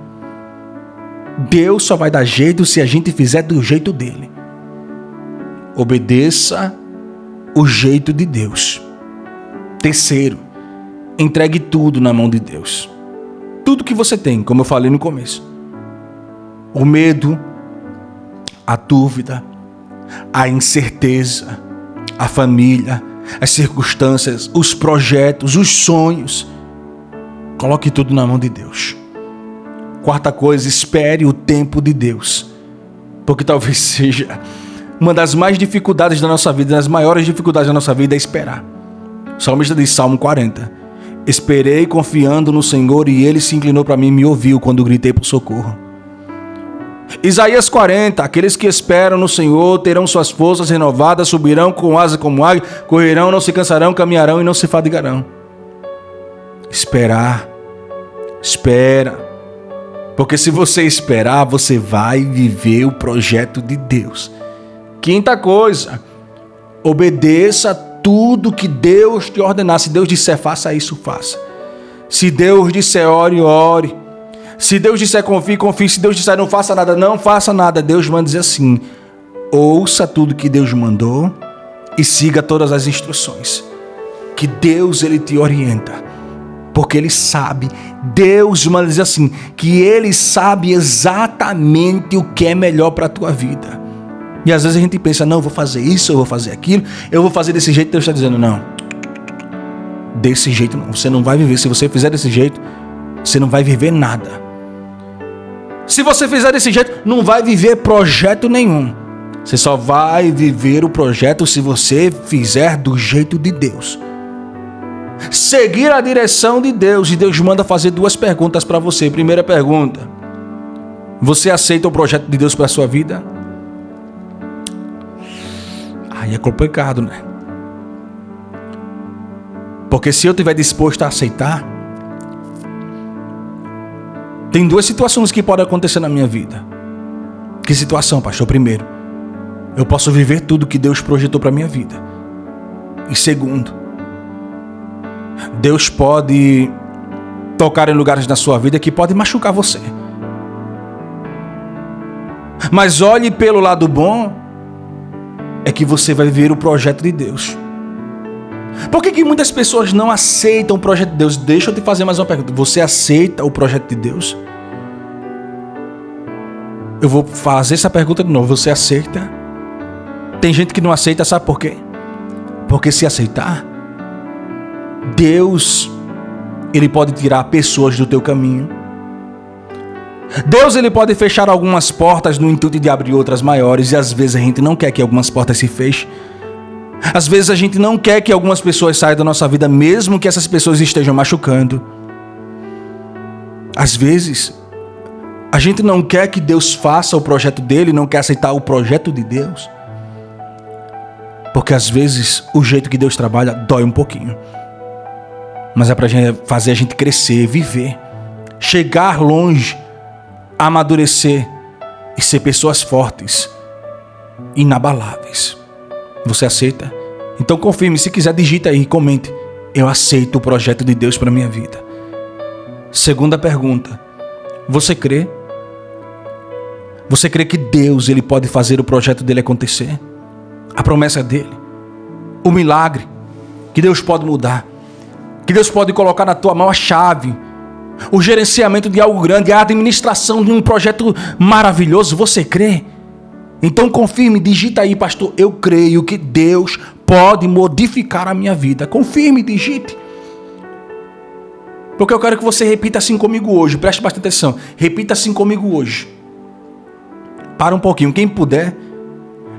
Deus só vai dar jeito se a gente fizer do jeito dele. Obedeça o jeito de Deus. Terceiro, entregue tudo na mão de Deus. Tudo que você tem, como eu falei no começo. O medo, a dúvida, a incerteza, a família, as circunstâncias, os projetos, os sonhos. Coloque tudo na mão de Deus. Quarta coisa, espere o tempo de Deus. Porque talvez seja uma das mais dificuldades da nossa vida, das maiores dificuldades da nossa vida é esperar. O salmista diz, Salmo 40. Esperei confiando no Senhor e Ele se inclinou para mim e me ouviu quando gritei por socorro. Isaías 40, aqueles que esperam no Senhor terão suas forças renovadas, subirão com asa como águia, correrão, não se cansarão, caminharão e não se fadigarão. Esperar, espera, porque se você esperar, você vai viver o projeto de Deus. Quinta coisa, obedeça tudo que Deus te ordenar. Se Deus disser faça isso, faça. Se Deus disser ore, ore. Se Deus disser confie, confie. Se Deus disser não faça nada, não faça nada. Deus manda dizer assim: ouça tudo que Deus mandou e siga todas as instruções. Que Deus, Ele te orienta. Porque Ele sabe. Deus manda dizer assim, que Ele sabe exatamente o que é melhor para a tua vida. E às vezes a gente pensa, não, eu vou fazer isso, eu vou fazer aquilo, eu vou fazer desse jeito. Deus está dizendo, não. Desse jeito não. Você não vai viver. Se você fizer desse jeito, você não vai viver nada. Se você fizer desse jeito, não vai viver projeto nenhum. Você só vai viver o projeto se você fizer do jeito de Deus. Seguir a direção de Deus. E Deus manda fazer duas perguntas para você. Primeira pergunta: você aceita o projeto de Deus para a sua vida? Aí é complicado, né? Porque se eu estiver disposto a aceitar, tem duas situações que podem acontecer na minha vida. Que situação, pastor? Primeiro, eu posso viver tudo que Deus projetou para a minha vida. E segundo, Deus pode tocar em lugares na sua vida que podem machucar você. Mas olhe pelo lado bom, é que você vai viver o projeto de Deus. Por que muitas pessoas não aceitam o projeto de Deus? Deixa eu te fazer mais uma pergunta. Você aceita o projeto de Deus? Eu vou fazer essa pergunta de novo. Você aceita? Tem gente que não aceita, sabe por quê? Porque se aceitar, Deus, Ele pode tirar pessoas do teu caminho. Deus, Ele pode fechar algumas portas no intuito de abrir outras maiores. E às vezes a gente não quer que algumas portas se fechem. Às vezes a gente não quer que algumas pessoas saiam da nossa vida, mesmo que essas pessoas estejam machucando. Às vezes a gente não quer que Deus faça o projeto dele, não quer aceitar o projeto de Deus. Porque às vezes o jeito que Deus trabalha dói um pouquinho. Mas é para fazer a gente crescer, viver, chegar longe, amadurecer e ser pessoas fortes, inabaláveis. Você aceita? Então confirme, se quiser digita aí, comente. Eu aceito o projeto de Deus para minha vida. Segunda pergunta: você crê? Você crê que Deus, Ele pode fazer o projeto dele acontecer? A promessa dele, o milagre, que Deus pode mudar, que Deus pode colocar na tua mão a chave, o gerenciamento de algo grande, a administração de um projeto maravilhoso. Você crê? Então confirme, digita aí, pastor, eu creio que Deus pode modificar a minha vida. Confirme, digite. Porque eu quero que você repita assim comigo hoje. Preste bastante atenção. Repita assim comigo hoje. Para um pouquinho. Quem puder,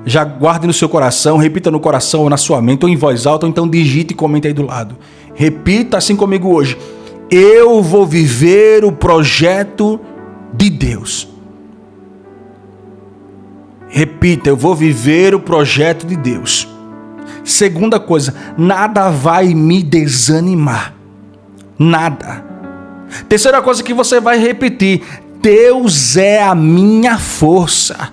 já guarde no seu coração, repita no coração ou na sua mente, ou em voz alta, ou então digite e comente aí do lado. Repita assim comigo hoje. Eu vou viver o projeto de Deus. Repita, eu vou viver o projeto de Deus. Segunda coisa, nada vai me desanimar. Nada. Terceira coisa que você vai repetir, Deus é a minha força.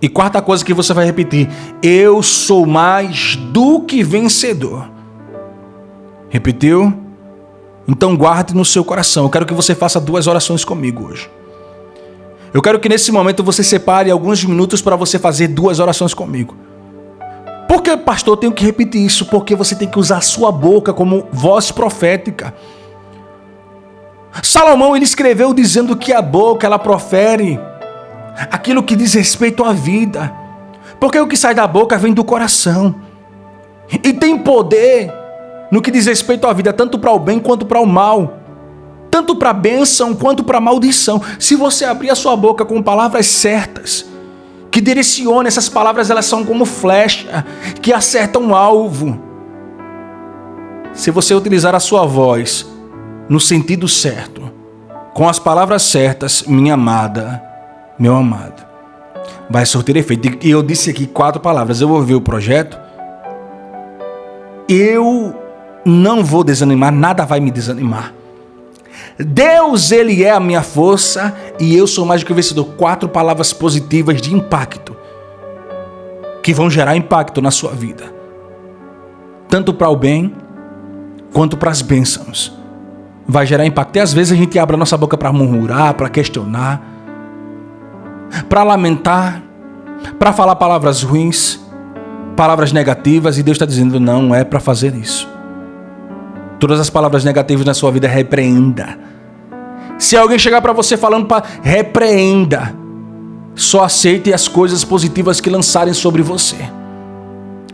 E quarta coisa que você vai repetir, eu sou mais do que vencedor. Repetiu? Então guarde no seu coração. Eu quero que você faça 2 orações comigo hoje. Eu quero que nesse momento você separe alguns minutos para você fazer 2 orações comigo. Por que, pastor, eu tenho que repetir isso? Porque você tem que usar a sua boca como voz profética. Salomão, ele escreveu dizendo que a boca, ela profere aquilo que diz respeito à vida. Porque o que sai da boca vem do coração. E tem poder no que diz respeito à vida, tanto para o bem quanto para o mal. Tanto para a bênção quanto para a maldição. Se você abrir a sua boca com palavras certas, que direcione, essas palavras elas são como flecha, que acertam o alvo. Se você utilizar a sua voz no sentido certo, com as palavras certas, minha amada, meu amado, vai surtir efeito. E eu disse aqui 4 palavras, eu vou ver o projeto, eu não vou desanimar, nada vai me desanimar. Deus, ele é a minha força e eu sou mais do que vencedor. 4 palavras positivas de impacto que vão gerar impacto na sua vida, tanto para o bem quanto para as bênçãos. Vai gerar impacto. E às vezes a gente abre a nossa boca para murmurar, para questionar, para lamentar, para falar palavras ruins, palavras negativas, e Deus está dizendo, não é para fazer isso. Todas as palavras negativas na sua vida, repreenda. Se alguém chegar para você falando, repreenda. Só aceite as coisas positivas que lançarem sobre você.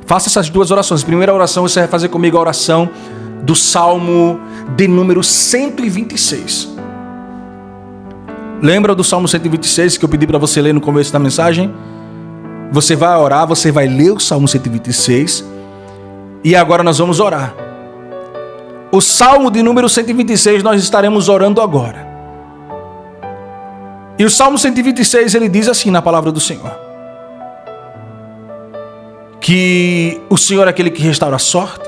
Faça essas 2 orações. Primeira oração, você vai fazer comigo a oração do Salmo de número 126. Lembra do Salmo 126 que eu pedi para você ler no começo da mensagem? Você vai orar, você vai ler o Salmo 126. E agora nós vamos orar. O Salmo de número 126 nós estaremos orando agora. E o Salmo 126 ele diz assim na palavra do Senhor: que o Senhor é aquele que restaura a sorte,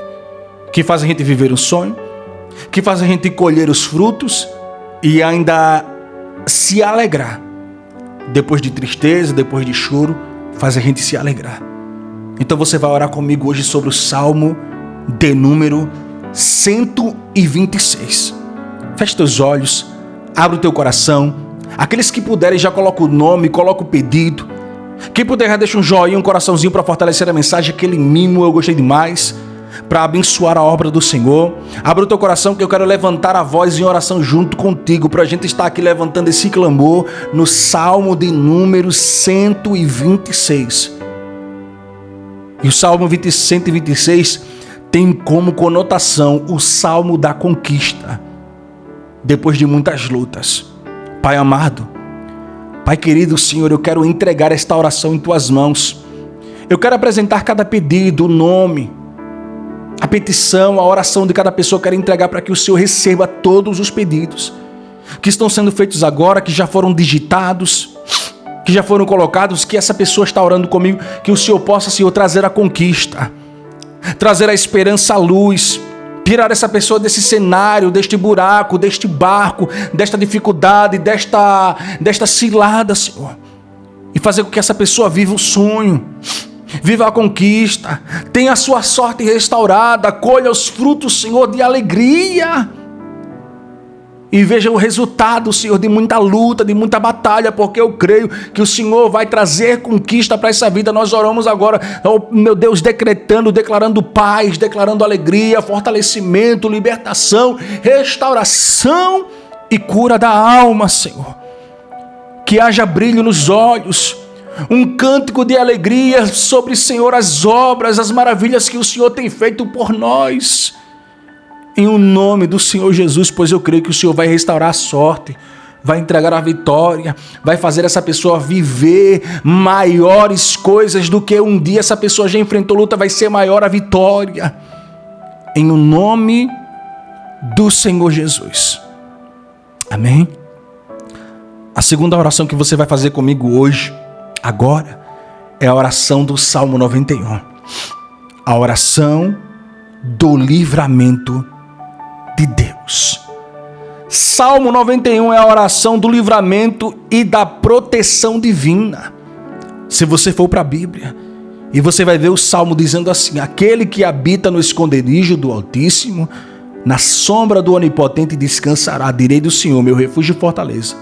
que faz a gente viver um sonho, que faz a gente colher os frutos e ainda se alegrar. Depois de tristeza, depois de choro, faz a gente se alegrar. Então você vai orar comigo hoje sobre o Salmo de número 126. Feche teus olhos, abre o teu coração. Aqueles que puderem já coloca o nome, coloca o pedido. Quem puder já deixa um joinha, um coraçãozinho para fortalecer a mensagem. Aquele mimo eu gostei demais, para abençoar a obra do Senhor. Abre o teu coração que eu quero levantar a voz em oração junto contigo, para a gente estar aqui levantando esse clamor no Salmo de número 126. E o Salmo 126 tem como conotação o Salmo da conquista, depois de muitas lutas. Pai amado, Pai querido, Senhor, eu quero entregar esta oração em Tuas mãos. Eu quero apresentar cada pedido, o nome, a petição, a oração de cada pessoa. Eu quero entregar para que o Senhor receba todos os pedidos que estão sendo feitos agora, que já foram digitados, que já foram colocados, que essa pessoa está orando comigo, que o Senhor possa, Senhor, trazer a conquista, trazer a esperança à luz, tirar essa pessoa desse cenário, deste buraco, deste barco, desta dificuldade, desta cilada, Senhor, e fazer com que essa pessoa viva o sonho, viva a conquista, tenha a sua sorte restaurada, colha os frutos, Senhor, de alegria. e veja o resultado, Senhor, de muita luta, de muita batalha, porque eu creio que o Senhor vai trazer conquista para essa vida. Nós oramos agora, oh, meu Deus, declarando paz, declarando alegria, fortalecimento, libertação, restauração e cura da alma, Senhor. Que haja brilho nos olhos, um cântico de alegria sobre, Senhor, as obras, as maravilhas que o Senhor tem feito por nós. Em o nome do Senhor Jesus, pois eu creio que o Senhor vai restaurar a sorte, vai entregar a vitória, vai fazer essa pessoa viver maiores coisas do que um dia essa pessoa já enfrentou luta, vai ser maior a vitória. Em o nome do Senhor Jesus. Amém? A segunda oração que você vai fazer comigo hoje, agora, é a oração do Salmo 91. A oração do livramento de Deus. Salmo 91 é a oração do livramento e da proteção divina. Se você for para a Bíblia, e você vai ver o Salmo dizendo assim: aquele que habita no esconderijo do Altíssimo, na sombra do Onipotente descansará. Direi do Senhor, meu refúgio e fortaleza.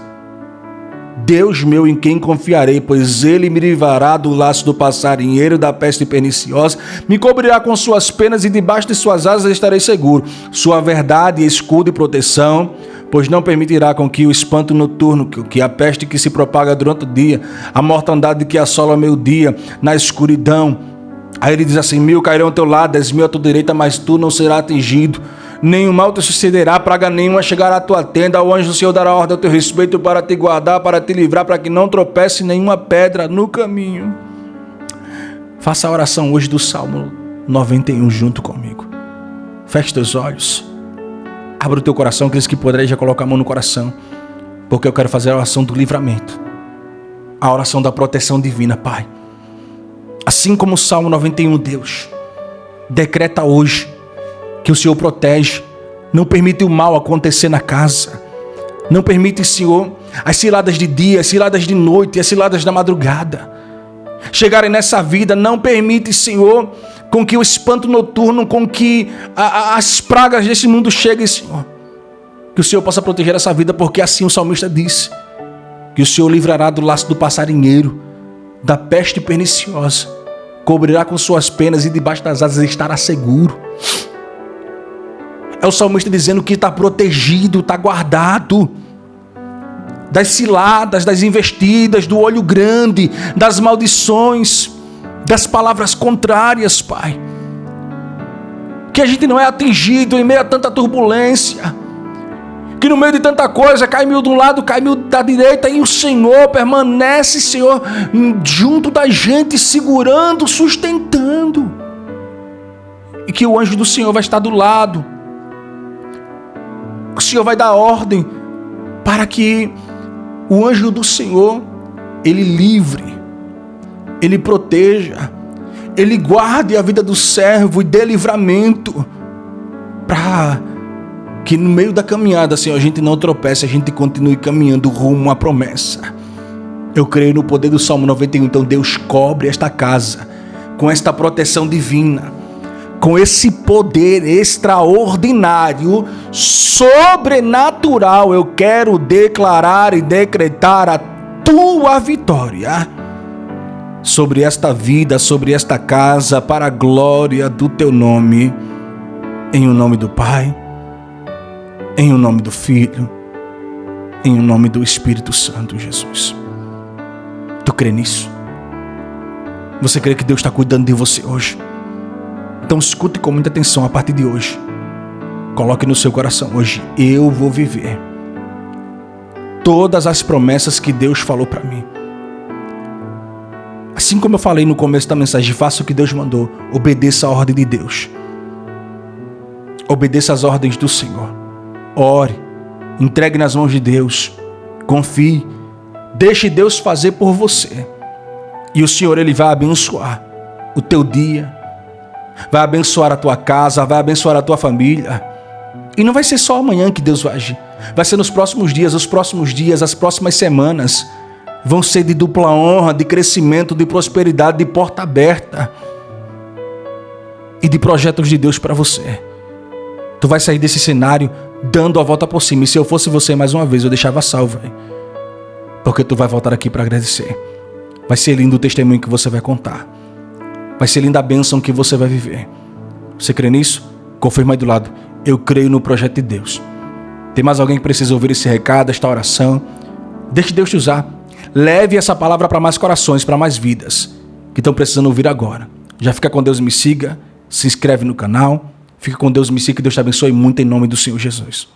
Deus meu, em quem confiarei, pois ele me livrará do laço do passarinheiro, da peste perniciosa, me cobrirá com suas penas e debaixo de suas asas estarei seguro. Sua verdade, escudo e proteção, pois não permitirá com que o espanto noturno, que a peste que se propaga durante o dia, a mortandade que assola ao meio-dia, na escuridão. Aí ele diz assim: 1000 cairão ao teu lado, 10.000 à tua direita, mas tu não serás atingido. Nenhum mal te sucederá, praga nenhuma chegará à tua tenda. O anjo do Senhor dará ordem ao teu respeito para te guardar, para te livrar, para que não tropece nenhuma pedra no caminho. Faça a oração hoje do Salmo 91 junto comigo. Feche teus olhos. Abra o teu coração, aqueles que poderem já colocar a mão no coração, porque eu quero fazer a oração do livramento, a oração da proteção divina, Pai. Assim como o Salmo 91, Deus, decreta hoje que o Senhor protege, não permite o mal acontecer na casa, não permite, Senhor, as ciladas de dia, as ciladas de noite, as ciladas da madrugada chegarem nessa vida. Não permite, Senhor, com que o espanto noturno, com que as pragas desse mundo cheguem, Senhor. Que o Senhor possa proteger essa vida, porque assim o salmista disse, que o Senhor livrará do laço do passarinheiro, da peste perniciosa, cobrirá com suas penas e debaixo das asas estará seguro. É o salmista dizendo que está protegido, está guardado das ciladas, das investidas, do olho grande, das maldições, das palavras contrárias, Pai. Que a gente não é atingido em meio a tanta turbulência, que no meio de tanta coisa cai 1000 de um lado, cai 1000 da direita, e o Senhor permanece, Senhor, junto da gente, segurando, sustentando. E que o anjo do Senhor vai estar do lado. O Senhor vai dar ordem para que o anjo do Senhor, ele livre, ele proteja, ele guarde a vida do servo e dê livramento, para que no meio da caminhada, Senhor, a gente não tropece, a gente continue caminhando rumo à promessa. Eu creio no poder do Salmo 91, então Deus cobre esta casa com esta proteção divina, com esse poder extraordinário, sobrenatural. Eu quero declarar e decretar a tua vitória sobre esta vida, sobre esta casa, para a glória do teu nome, em o nome do Pai, em o nome do Filho, em o nome do Espírito Santo, Jesus. Tu crê nisso? Você crê que Deus está cuidando de você hoje? Então escute com muita atenção a partir de hoje. Coloque no seu coração hoje: eu vou viver todas as promessas que Deus falou para mim. Assim como eu falei no começo da mensagem, faça o que Deus mandou. Obedeça a ordem de Deus. Obedeça as ordens do Senhor. Ore. Entregue nas mãos de Deus. Confie. Deixe Deus fazer por você. E o Senhor, ele vai abençoar o teu dia, vai abençoar a tua casa, vai abençoar a tua família. E não vai ser só amanhã que Deus vai agir. Vai ser nos próximos dias, as próximas semanas vão ser de dupla honra, de crescimento, de prosperidade, de porta aberta e de projetos de Deus para você. Tu vai sair desse cenário dando a volta por cima. E se eu fosse você mais uma vez, eu deixava salvo, véio. Porque tu vai voltar aqui para agradecer. Vai ser lindo o testemunho que você vai contar. Vai ser linda a bênção que você vai viver. Você crê nisso? Confirma aí do lado. Eu creio no projeto de Deus. Tem mais alguém que precisa ouvir esse recado, esta oração? Deixe Deus te usar. Leve essa palavra para mais corações, para mais vidas que estão precisando ouvir agora. Já fica com Deus, me siga, se inscreve no canal. Fica com Deus, me siga, que Deus te abençoe muito em nome do Senhor Jesus.